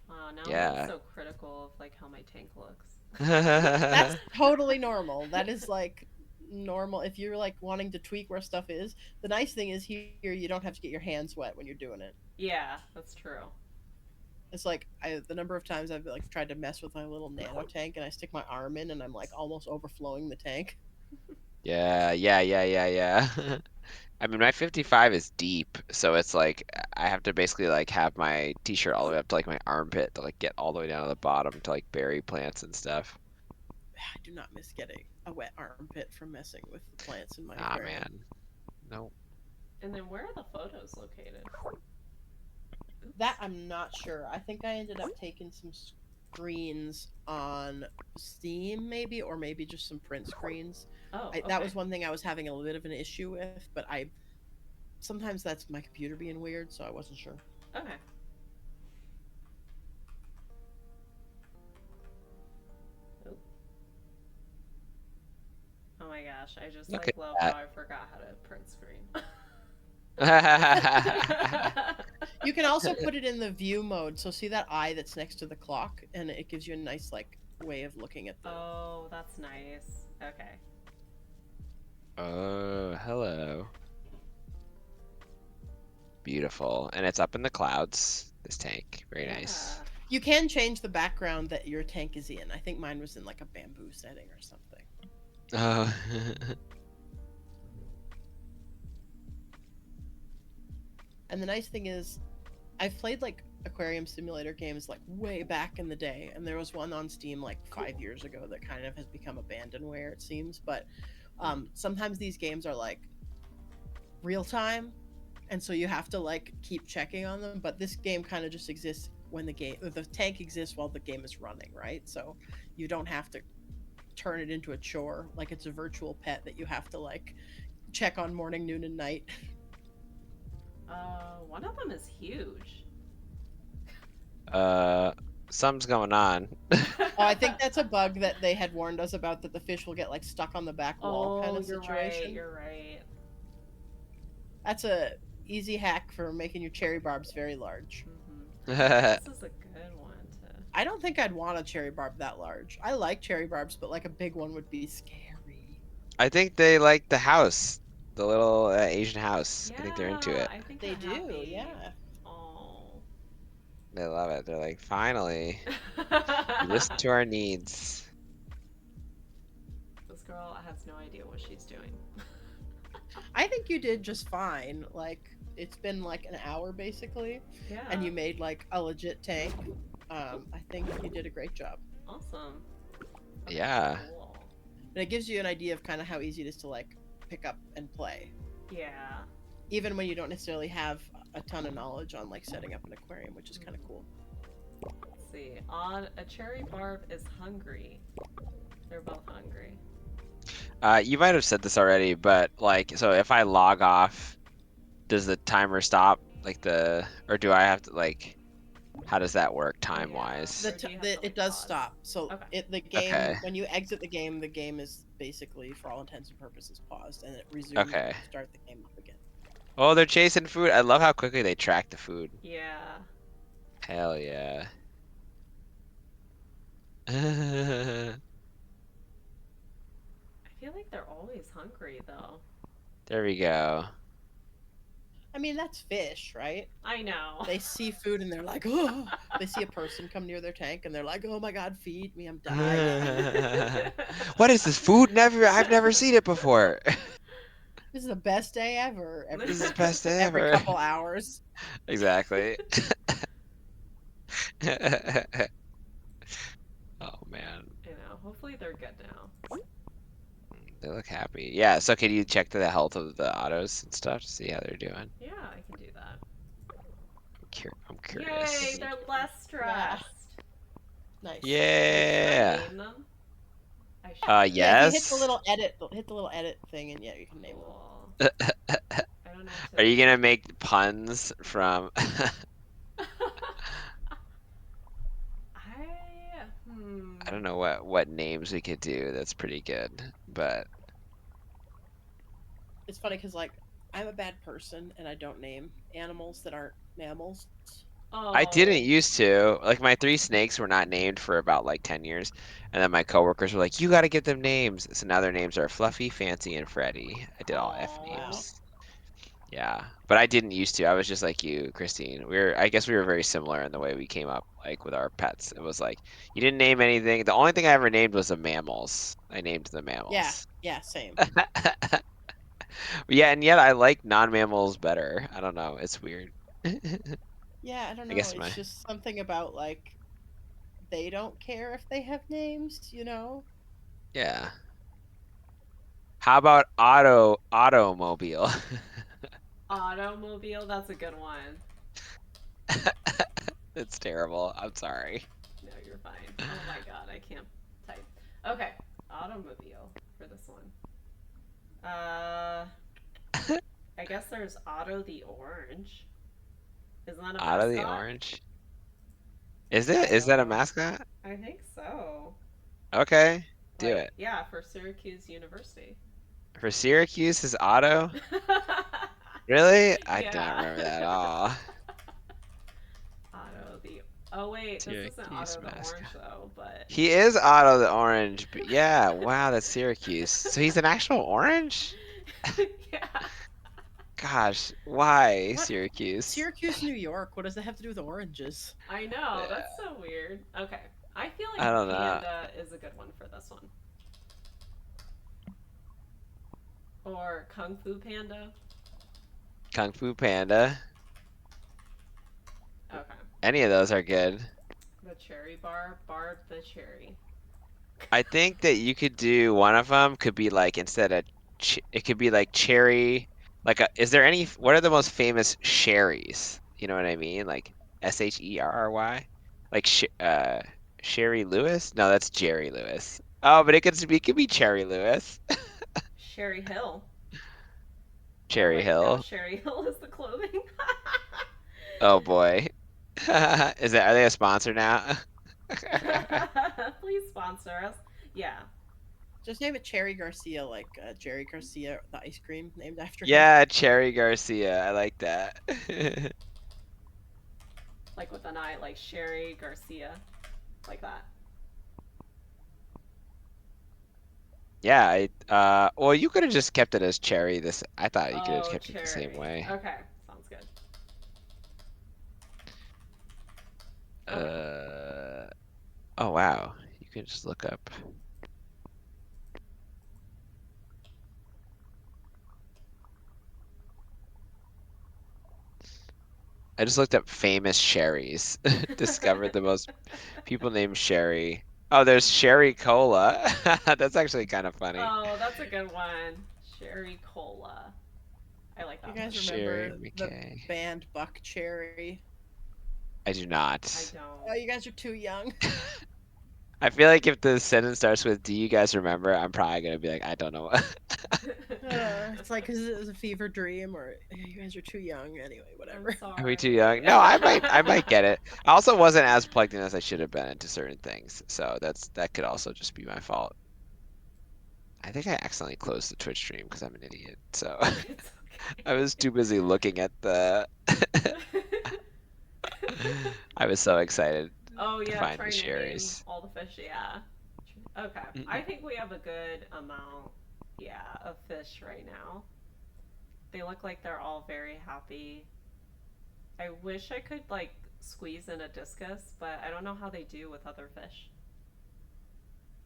Wow, now Yeah. I'm so critical of like how my tank looks. That's totally normal. That is like normal. If you're like wanting to tweak where stuff is, the nice thing is here you don't have to get your hands wet when you're doing it. Yeah, that's true. It's like the number of times I've like tried to mess with my little nano tank and I stick my arm in and I'm like almost overflowing the tank. Yeah. I mean, my 55 is deep, so it's like I have to basically like have my t-shirt all the way up to like my armpit to like get all the way down to the bottom to like bury plants and stuff. I do not miss getting a wet armpit from messing with the plants in my Ah, aquarium. man. Nope. And then where are the photos located? That I'm not sure. I think I ended up taking some screens on Steam, maybe, or maybe just some print screens. Oh, That okay. was one thing I was having a bit of an issue with, but I sometimes that's my computer being weird, so I wasn't sure. Okay. Oop. Oh my gosh, I just Look like at love how that. I forgot how to print screen. You can also put it in the view mode. So see that eye that's next to the clock, and it gives you a nice like way of looking at the. Oh, that's nice. Okay. Oh, hello. Beautiful. And it's up in the clouds, this tank. Very nice. Yeah. You can change the background that your tank is in. I think mine was in like a bamboo setting or something. Oh. And the nice thing is, I've played like aquarium simulator games like way back in the day, and there was one on Steam like 5 years ago that kind of has become abandonware, it seems. But sometimes these games are like real time, and so you have to like keep checking on them. But this game kind of just exists when the tank exists while the game is running, right? So you don't have to turn it into a chore. Like it's a virtual pet that you have to like check on morning, noon, and night. One of them is huge. uh, something's going on. Oh, I think that's a bug that they had warned us about, that the fish will get like stuck on the back wall kind Oh, of you're right. situation. You're right. That's a easy hack for making your cherry barbs very large. This is a good one to. I don't think I'd want a cherry barb that large. I like cherry barbs, but like a big one would be scary. I think they like the house, the little Asian house. I think they're into Yeah, it. I think They they're do, happy. yeah. Oh. They love it. They're like, finally, you listen to our needs. This girl has no idea what she's doing. I think you did just fine. Like it's been like an hour basically, Yeah. and you made like a legit tank. I think you did a great job. Awesome. Okay, Yeah. cool. And it gives you an idea of kind of how easy it is to like pick up and play, Yeah. even when you don't necessarily have a ton of knowledge on like setting up an aquarium, which is kind of cool. Let's see. On a cherry barb is hungry. They're both hungry. You might have said this already, but like, so if I log off, does the timer stop? Or do I have to like, how does that work Oh time yeah. wise? Or do you have to It like does pause? stop. So Okay. the game, Okay. when you exit the game is basically for all intents and purposes paused, and it resumes when Okay. you start the game up again. Oh, they're chasing food. I love how quickly they track the food. Yeah. Hell yeah. I feel like they're always hungry though. There we go. I mean, that's fish, right? I know. They see food and they're like, oh. They see a person come near their tank and they're like, oh my god, feed me, I'm dying. What is this food? I've never seen it before. This is the best day ever. This is the best day Every ever. couple hours. Exactly. Oh man, I know. Hopefully they're good now. they look happy. Yeah, so can you check the health of the autos and stuff to see how they're doing? Yeah, I can do that. I'm Yay, curious. they're less stressed. Nice. Should I Yeah. name them? I should. Yeah, if you hit Yes. the little edit thing, and yeah, you can name them. Cool. I don't know what Are to. you gonna make puns from? I don't know what names we could do. That's pretty good, but It's funny because like I'm a bad person and I don't name animals that aren't mammals. I didn't Oh. used to. Like my three snakes were not named for about like 10 years, and then my coworkers were like, "You got to give them names." So now their names are Fluffy, Fancy, and Freddy. I did all F Oh. Wow. names. Yeah, but I didn't used to. I was just like you, Christine. I guess we were very similar in the way we came up, like with our pets. It was like you didn't name anything. The only thing I ever named was the mammals. I named the Yeah, mammals. yeah, same. Yeah, and yet I like non-mammals better. I don't know. It's weird. I Yeah, I don't know. guess It's just something about like they don't care if they have names, you know? yeah. How about automobile? Automobile, that's a good one. It's terrible. I'm sorry. No, you're fine. Oh my god, I can't type. Okay, automobile for this one. Uh, I guess there's Otto the Orange. Isn't that a Out of the mascot? orange. Is Yeah, it? Is that a so mascot? I think so. Okay, do Like, it. yeah, for Syracuse University. For Syracuse is Otto? Really? I don't Yeah. remember that at all. Otto the. Oh wait, this isn't Syracuse Otto the Orange mascot. though, but He is Otto the Orange, but yeah, wow, that's Syracuse. So he's an actual orange? yeah. Gosh, why What? Syracuse? Syracuse, New York. What does that have to do with oranges? I know, Yeah, that's so weird. Okay. I feel like I don't know. panda is a good one for this one. Or Kung Fu Panda. Kung Fu Panda. Okay. Any of those are good. The cherry bar, Barb the cherry. I think that you could do one of them could be like instead of it could be like cherry. Like, is there any? What are the most famous sherries? You know what I mean? Like Sherry. Like Sherry Lewis? No, that's Jerry Lewis. Oh, but it could be Cherry Lewis. Sherry Hill. Oh Cherry wait, no, Hill. Sherry Hill is the clothing. Oh boy. Are they a sponsor now? Please sponsor us. Yeah. Just name it Cherry Garcia, like Jerry Garcia, the ice cream, named after him. Yeah, Cherry Garcia. I like that. Like with an I, like Sherry Garcia. Like that. Yeah, well, you could have just kept it as cherry. I thought you could have Oh, kept it the same cherry. way. Okay, sounds good. Okay. Uh, oh wow, you can just look up. I just looked up famous Sherrys. Discovered the most people named Sherry. Oh, there's Sherry Cola. That's actually kind of funny. Oh, that's a good one. Sherry Cola. I like You that one. guys Sherry remember the McKay. band Buck Cherry? I do I not. Oh, don't. you guys are too young. I feel like if the sentence starts with "Do you guys remember?" I'm probably gonna be like, I don't know. It's like, because it was a fever dream, or you guys are too young. Anyway, I'm whatever. Are we too sorry. young? No, I might get it. I also wasn't as plugged in as I should have been into certain things, so that could also just be my fault. I think I accidentally closed the Twitch stream because I'm an idiot. So It's I was okay. too busy looking at the. I was so excited Oh to yeah, find the trying to name Sherry's. all the fish. Yeah. Okay. I think we have a good amount. Yeah, of fish right now. They look like they're all very happy. I wish I could like squeeze in a discus, but I don't know how they do with other fish.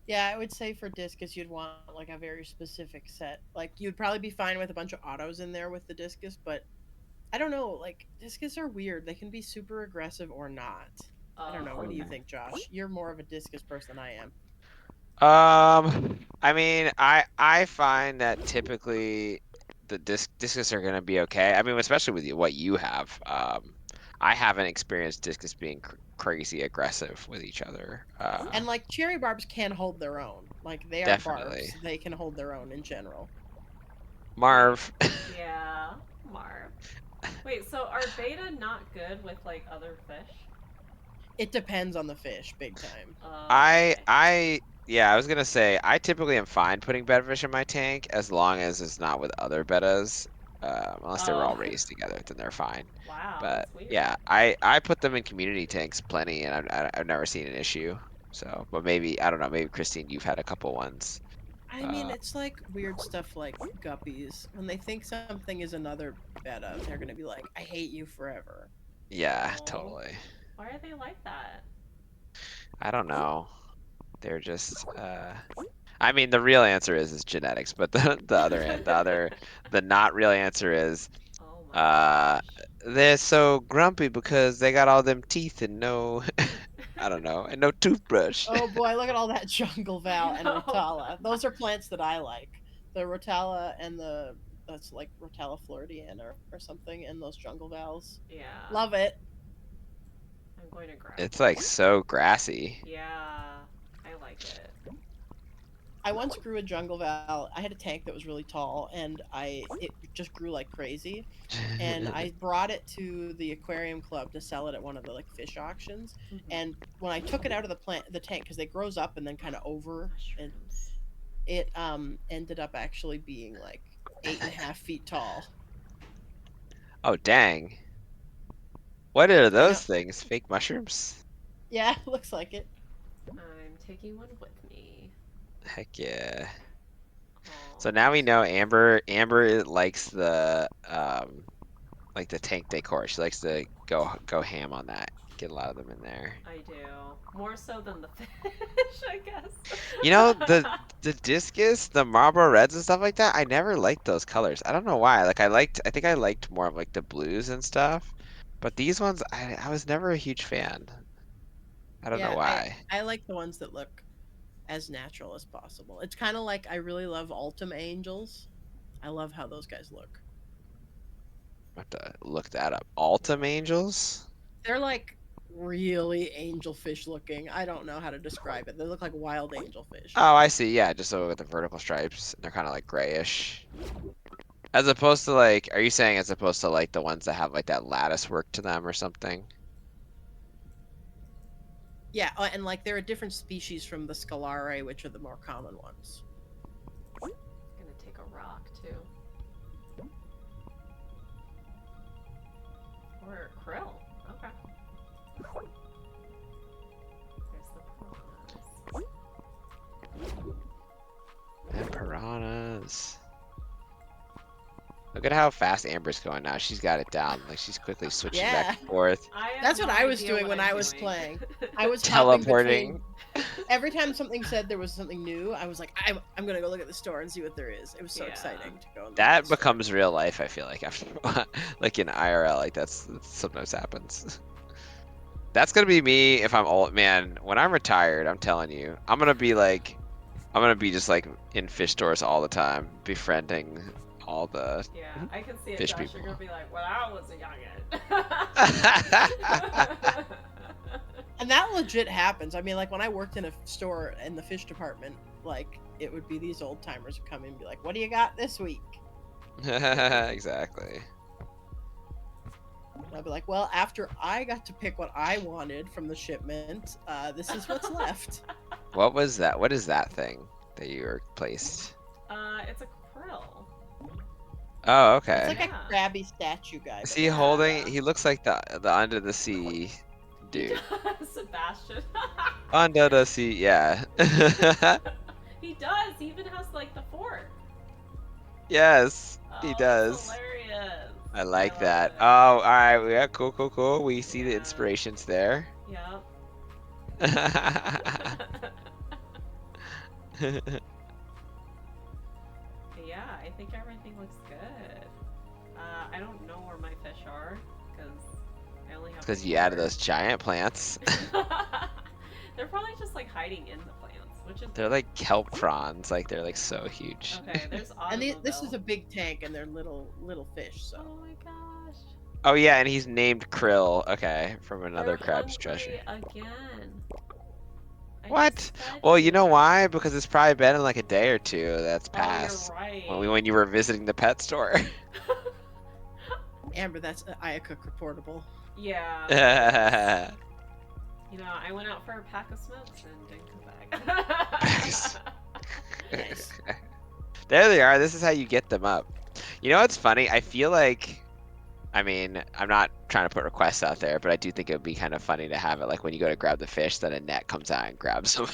Yeah, I would say for discus, you'd want like a very specific set. Like, you'd probably be fine with a bunch of autos in there with the discus, but I don't know. Like, discus are weird. They can be super aggressive or not. I don't know. Oh, What do you okay. think, Josh? You're more of a discus person than I am. I mean, I find that typically the discus are gonna be okay. I mean, especially with what you have. I haven't experienced discus being crazy aggressive with each other. And like cherry barbs can hold their own. Like, they are Definitely. barbs. They can hold their own in general. Wait. Marv. Yeah, Marv. Wait, so are beta not good with like other fish? It depends on the fish, big time. Oh, I okay. I yeah, I was gonna say I typically am fine putting bedfish in my tank as long as it's not with other bettas. Unless they were Oh, all raised together, then they're fine. wow, But that's weird. yeah, I put them in community tanks plenty, and I've never seen an issue. So, but maybe I don't know. Maybe Christine, you've had a couple ones. I mean, Uh, it's like weird stuff like guppies. When they think something is another betta, they're gonna be like, "I hate you forever." yeah, Oh, totally. why are they like that? I don't know. They're just I mean, the real answer is genetics, but the not real answer is Oh my Uh, gosh. they're so grumpy because they got all them teeth and no, I don't know, and no toothbrush. Oh boy, look at all that jungle I val and know. rotala. Those are plants that I like. The rotala and the that's like Rotala floridiana or something, and those jungle vals. Yeah. Love it. I'm going to grab It's like one. so grassy. Yeah, I like it. I once grew a jungle val. I had a tank that was really tall, and I it just grew like crazy. And I brought it to the aquarium club to sell it at one of the like fish auctions. Hmm. And when I took it out of the tank because it grows up and then kind of over, and Mushrooms. it ended up actually being like 8.5 feet tall. Oh, dang. What are I know. those things? Fake mushrooms? Yeah, looks like it. I'm taking one with me. Heck yeah. So Oh, now we know Amber likes like the tank decor. She likes to go ham on that. Get a lot of them in there. I do. More so than the fish, I guess. You know, the discus, the Marlboro Reds and stuff like that, I never liked those colors. I don't know why. Like I think I liked more of like the blues and stuff. But these ones I was never a huge fan. I don't know Yeah, I why. I like the ones that look as natural as possible. It's kind of like I really love Ultima Angels. I love how those guys look. I have to look that up. Altum Angels? They're like really angelfish looking. I don't know how to describe it. They look like wild angelfish. Oh, I see. Yeah, just so with the vertical stripes. They're kind of like grayish. As opposed to like, are you saying as opposed to like the ones that have like that lattice work to them or something? Yeah, and like they're a different species from the Scalare, which are the more common ones. I'm gonna take a rock too. Or krill. Okay. There's the piranhas. And piranhas. Look at how fast Amber's going now. She's got it down. Like she's quickly switching back Yeah, and forth, I have that's no what I was idea doing what when I'm I was doing. playing. I was hopping teleporting. between. Every time something said there was something new, I was like, I'm gonna go look at the store and see what there is. It was so Yeah. exciting to go and look at the That store. becomes real life, I feel like, after a while. Like in IRL, like that's sometimes happens. That's gonna be me if I'm old, man. When I'm retired, I'm telling you, I'm gonna be just like in fish stores all the time, befriending all the Yeah, I can see it, fish Josh. You're people. gonna be like, "When I was a youngin." And that legit happens. I mean, like when I worked in a store in the fish department, like it would be these old timers would come in and be like, "What do you got this week?" Exactly. And I'd be like, "Well, after I got to pick what I wanted from the shipment, this is what's left." What was that? What is that thing that you were placed? It's a krill. Oh, It's okay. like a Yeah. crabby statue guy, Is but he like a holding? Yeah. crab. He looks like the under the sea He dude. does, Sebastian. Under the sea, yeah. He does. He even has like the fork. Yes, he Oh, that's does. hilarious. I I like love that. it. Oh, all right. Yeah, cool, cool, cool. We see the Yeah. inspirations there. Yep. Yeah, I think everything looks good. I don't know where my fish are because I only have Because you added four. those giant plants. They're probably just like hiding in the plants, which is They're good. like kelp prawns. Like they're like Yeah. so huge. Okay, there's And this is automobile. a big tank, and they're little fish. So Oh my gosh. Oh yeah, and he's named Krill. Okay, from They're another crab's treasure. hungry again. I What? just fed Well, you you. know why? Because it's probably been in like a day or two that's Oh, you're passed right. when you were visiting the pet store. Amber, that's Ayacook reportable. Yeah, that is. Bags. You know, I went out for a pack of smokes and didn't come back. Nice. There they are. This is how you get them up. You know what's funny? I feel like, I mean, I'm not trying to put requests out there, but I do think it would be kind of funny to have it like when you go to grab the fish, then a net comes out and grabs them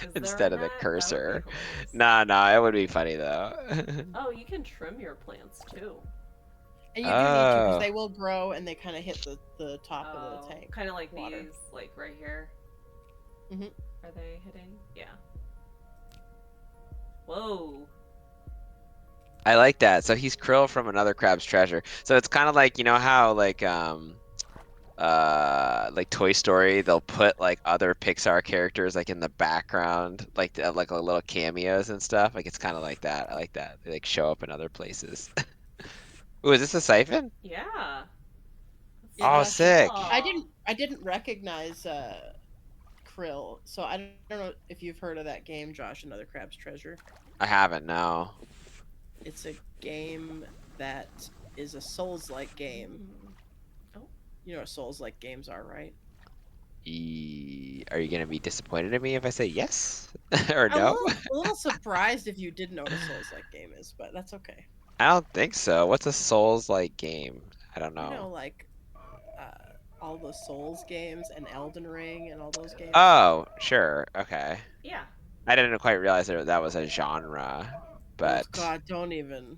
Is there a instead of the net? That would be cursor. hilarious. Nah, nah, it would be funny though. Oh, you can trim your plants too. And you do need to because Oh, they will grow and they kind of hit the top of the Oh, tank kind of like water. these, like right here. Hmm. Are they hitting? Yeah. Whoa. I like that. So he's Krill from another crab's treasure. So it's kind of like, you know how like Toy Story, they'll put like other Pixar characters like in the background, like a little cameos and stuff. Like it's kind of like that. I like that. They like show up in other places. Ooh, is this a siphon? Yeah. That's It Oh, so actually, sick. cool. I didn't recognize Krill, so I don't know if you've heard of that game, Josh. Another Crab's Treasure. I haven't, no. It's a game that is a Souls-like game. Mm. Oh. You know what Souls-like games are, right? Are you gonna be disappointed in me if I say yes or I'm no? a little surprised if you didn't know what a Souls-like game is, but that's okay. I don't think so. What's a Souls-like game? I don't You know, know. like all the Souls games and Elden Ring and all those games. Oh, sure. Okay. Yeah. I didn't quite realize that was a genre, Oh but God, don't even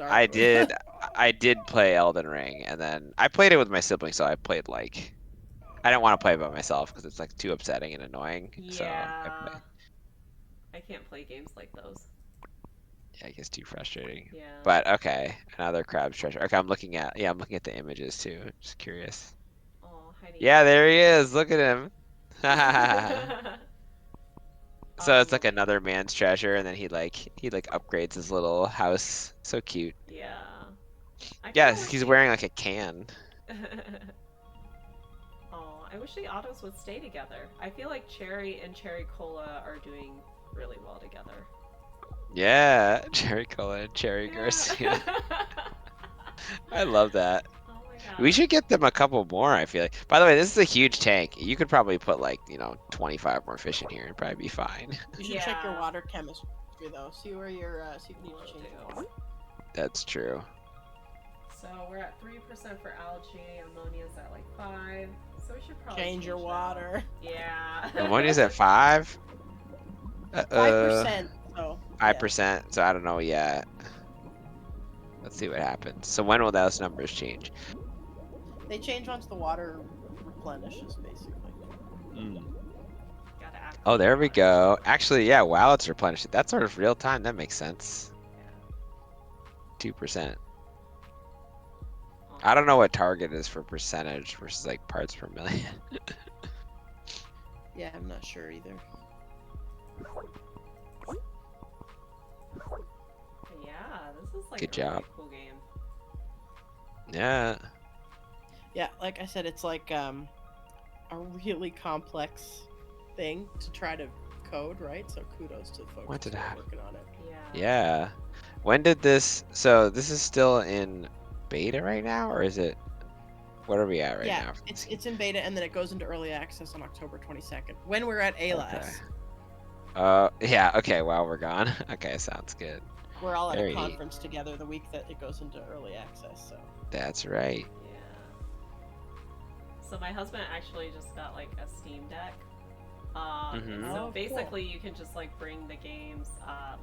I start. did I did play Elden Ring, and then I played it with my siblings, so I played like I didn't want to play it by myself because it's like too upsetting and annoying. So I play, Yeah. I can't play games like those. yeah, it gets too frustrating. Yeah. But okay, another crab's treasure. Okay, I'm looking at the images too. Just curious. Oh, hiding in Yeah, the there he corner. is. Look at him. So it's um, like another man's treasure, and then he upgrades his little house. So cute. yeah. I kind Yeah, of wish he's the. wearing like a can. Oh, I wish the autos would stay together. I feel like Cherry and Cherry Cola are doing really well together. Yeah, Cherry Cola and Cherry Yeah. Garcia. I love that. Oh my We gosh. should get them a couple more, I feel like. By the way, this is a huge tank. You could probably put like, 25 more fish in here and probably be fine. You should check your Yeah. water chemistry though. See if you need to Will change your do. water. That's true. So we're at 3% for algae. Ammonia's at like 5. So we should probably Change your that. water. Yeah. Ammonia's at 5. 5%. 5%. So yeah, 5%. So I don't know yet. Let's see what happens. So when will those numbers change? they change once the water replenishes, basically. Mm. Gotta Oh, activate there we water. go. Actually, yeah, wow, it's replenished. That's sort of real time. That makes sense. Yeah. 2%. I don't Awesome. know what target is for percentage versus like parts per million. Yeah, I'm not sure either. Yeah, this is like Good a really job. cool game. Yeah. Yeah, like I said, it's like a really complex thing to try to code, right? So kudos to the What folks did who are I? working on it. Yeah. Yeah. When did this? So this is still in beta right now, or is it? What are we at right Yeah, now for this game? it's in beta and then it goes into early access on October 22nd when we're at Okay. ALAS. Yeah. Okay. While we're gone. Okay. Sounds good. We're all at a Very neat. conference together the week that it goes into early access. So That's right. Yeah. So my husband actually just got like a Steam Deck. And Mm-hmm. so oh, basically cool. you can just like bring the games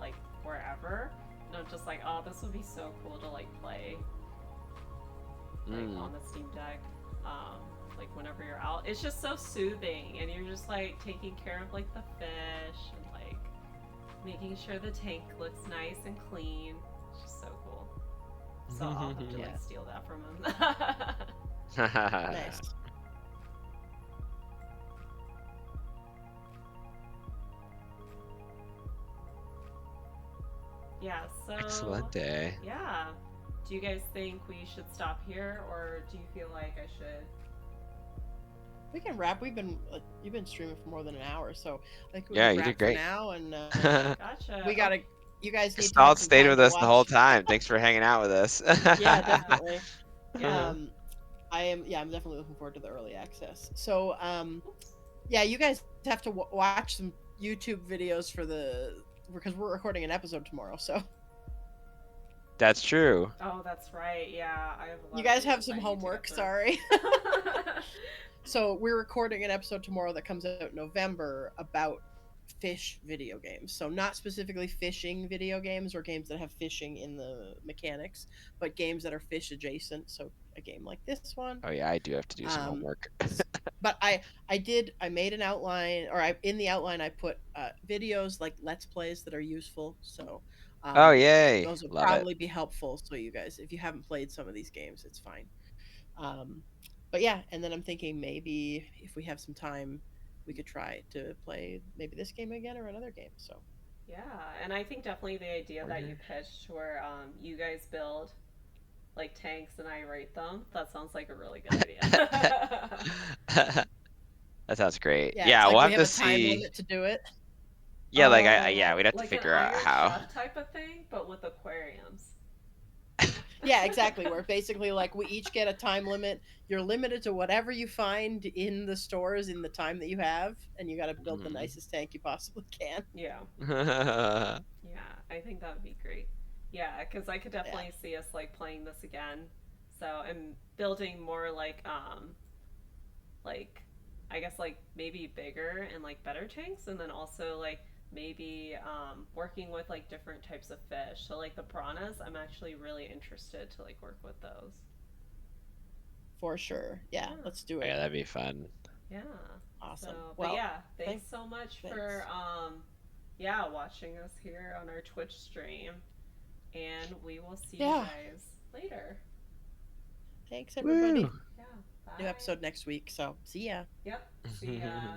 like wherever. And I'm just like, oh, this would be so cool to like play like Mm. on the Steam Deck. Like whenever you're out, it's just so soothing, and you're just like taking care of like the fish and like making sure the tank looks nice and clean. It's just so cool. So I'll have to Yeah. like steal that from him. Nice. Yeah, so Excellent day. yeah. Do you guys think we should stop here, or do you feel like I should? We can wrap. You've been streaming for more than an hour, so I think we Yeah, can you did wrap for great. now. And Gotcha. we gotta. You guys need to have Salt some stayed time with to us the whole watch. time. Thanks for hanging out with us. Yeah, Yeah. definitely. Yeah. I am. Yeah, I'm definitely looking forward to the early access. So, yeah, you guys have to watch some YouTube videos for the because we're recording an episode tomorrow. So That's true. Oh, that's right. Yeah, I have a lot you of guys have videos some I need to homework. get through. Sorry. So we're recording an episode tomorrow that comes out in November about fish video games. So not specifically fishing video games or games that have fishing in the mechanics, but games that are fish adjacent. So a game like this one. Oh yeah, I do have to do some Um, homework. but I made an outline, or I in the outline I put videos like let's plays that are useful. So Oh yay. those will Love it. probably be helpful. So you guys, if you haven't played some of these games, it's fine. Um, but yeah, and then I'm thinking maybe if we have some time, we could try to play maybe this game again or another game. So Yeah, and I think definitely the idea that you Order. pitched where you guys build like tanks and I rate them. That sounds like a really good idea. That sounds great. Yeah, it's Yeah, we'll like we have have to a time see. limit to do it. Yeah, like yeah, we'd have to Like an figure out Iron how. Chef type of thing, but with aquariums. Yeah, exactly. Where basically like we each get a time limit. You're limited to whatever you find in the stores in the time that you have, and you got to build the Mhm. nicest tank you possibly can. Yeah. Yeah, I think that would be great. Yeah, because I could Yeah, definitely see us like playing this again. So and building more like I guess like maybe bigger and like better tanks, and then also like maybe working with like different types of fish. So like the piranhas, I'm actually really interested to like work with those. for sure. Yeah, Yeah. let's do Yeah, it. that'd be fun. Yeah. So, Awesome. but Well, yeah, thanks thanks. so much for Thanks. yeah, watching us here on our Twitch stream, and we will see you Yeah. guys later. Thanks Woo! everybody. Yeah. New Bye. episode next week. So see ya. Yep. See ya.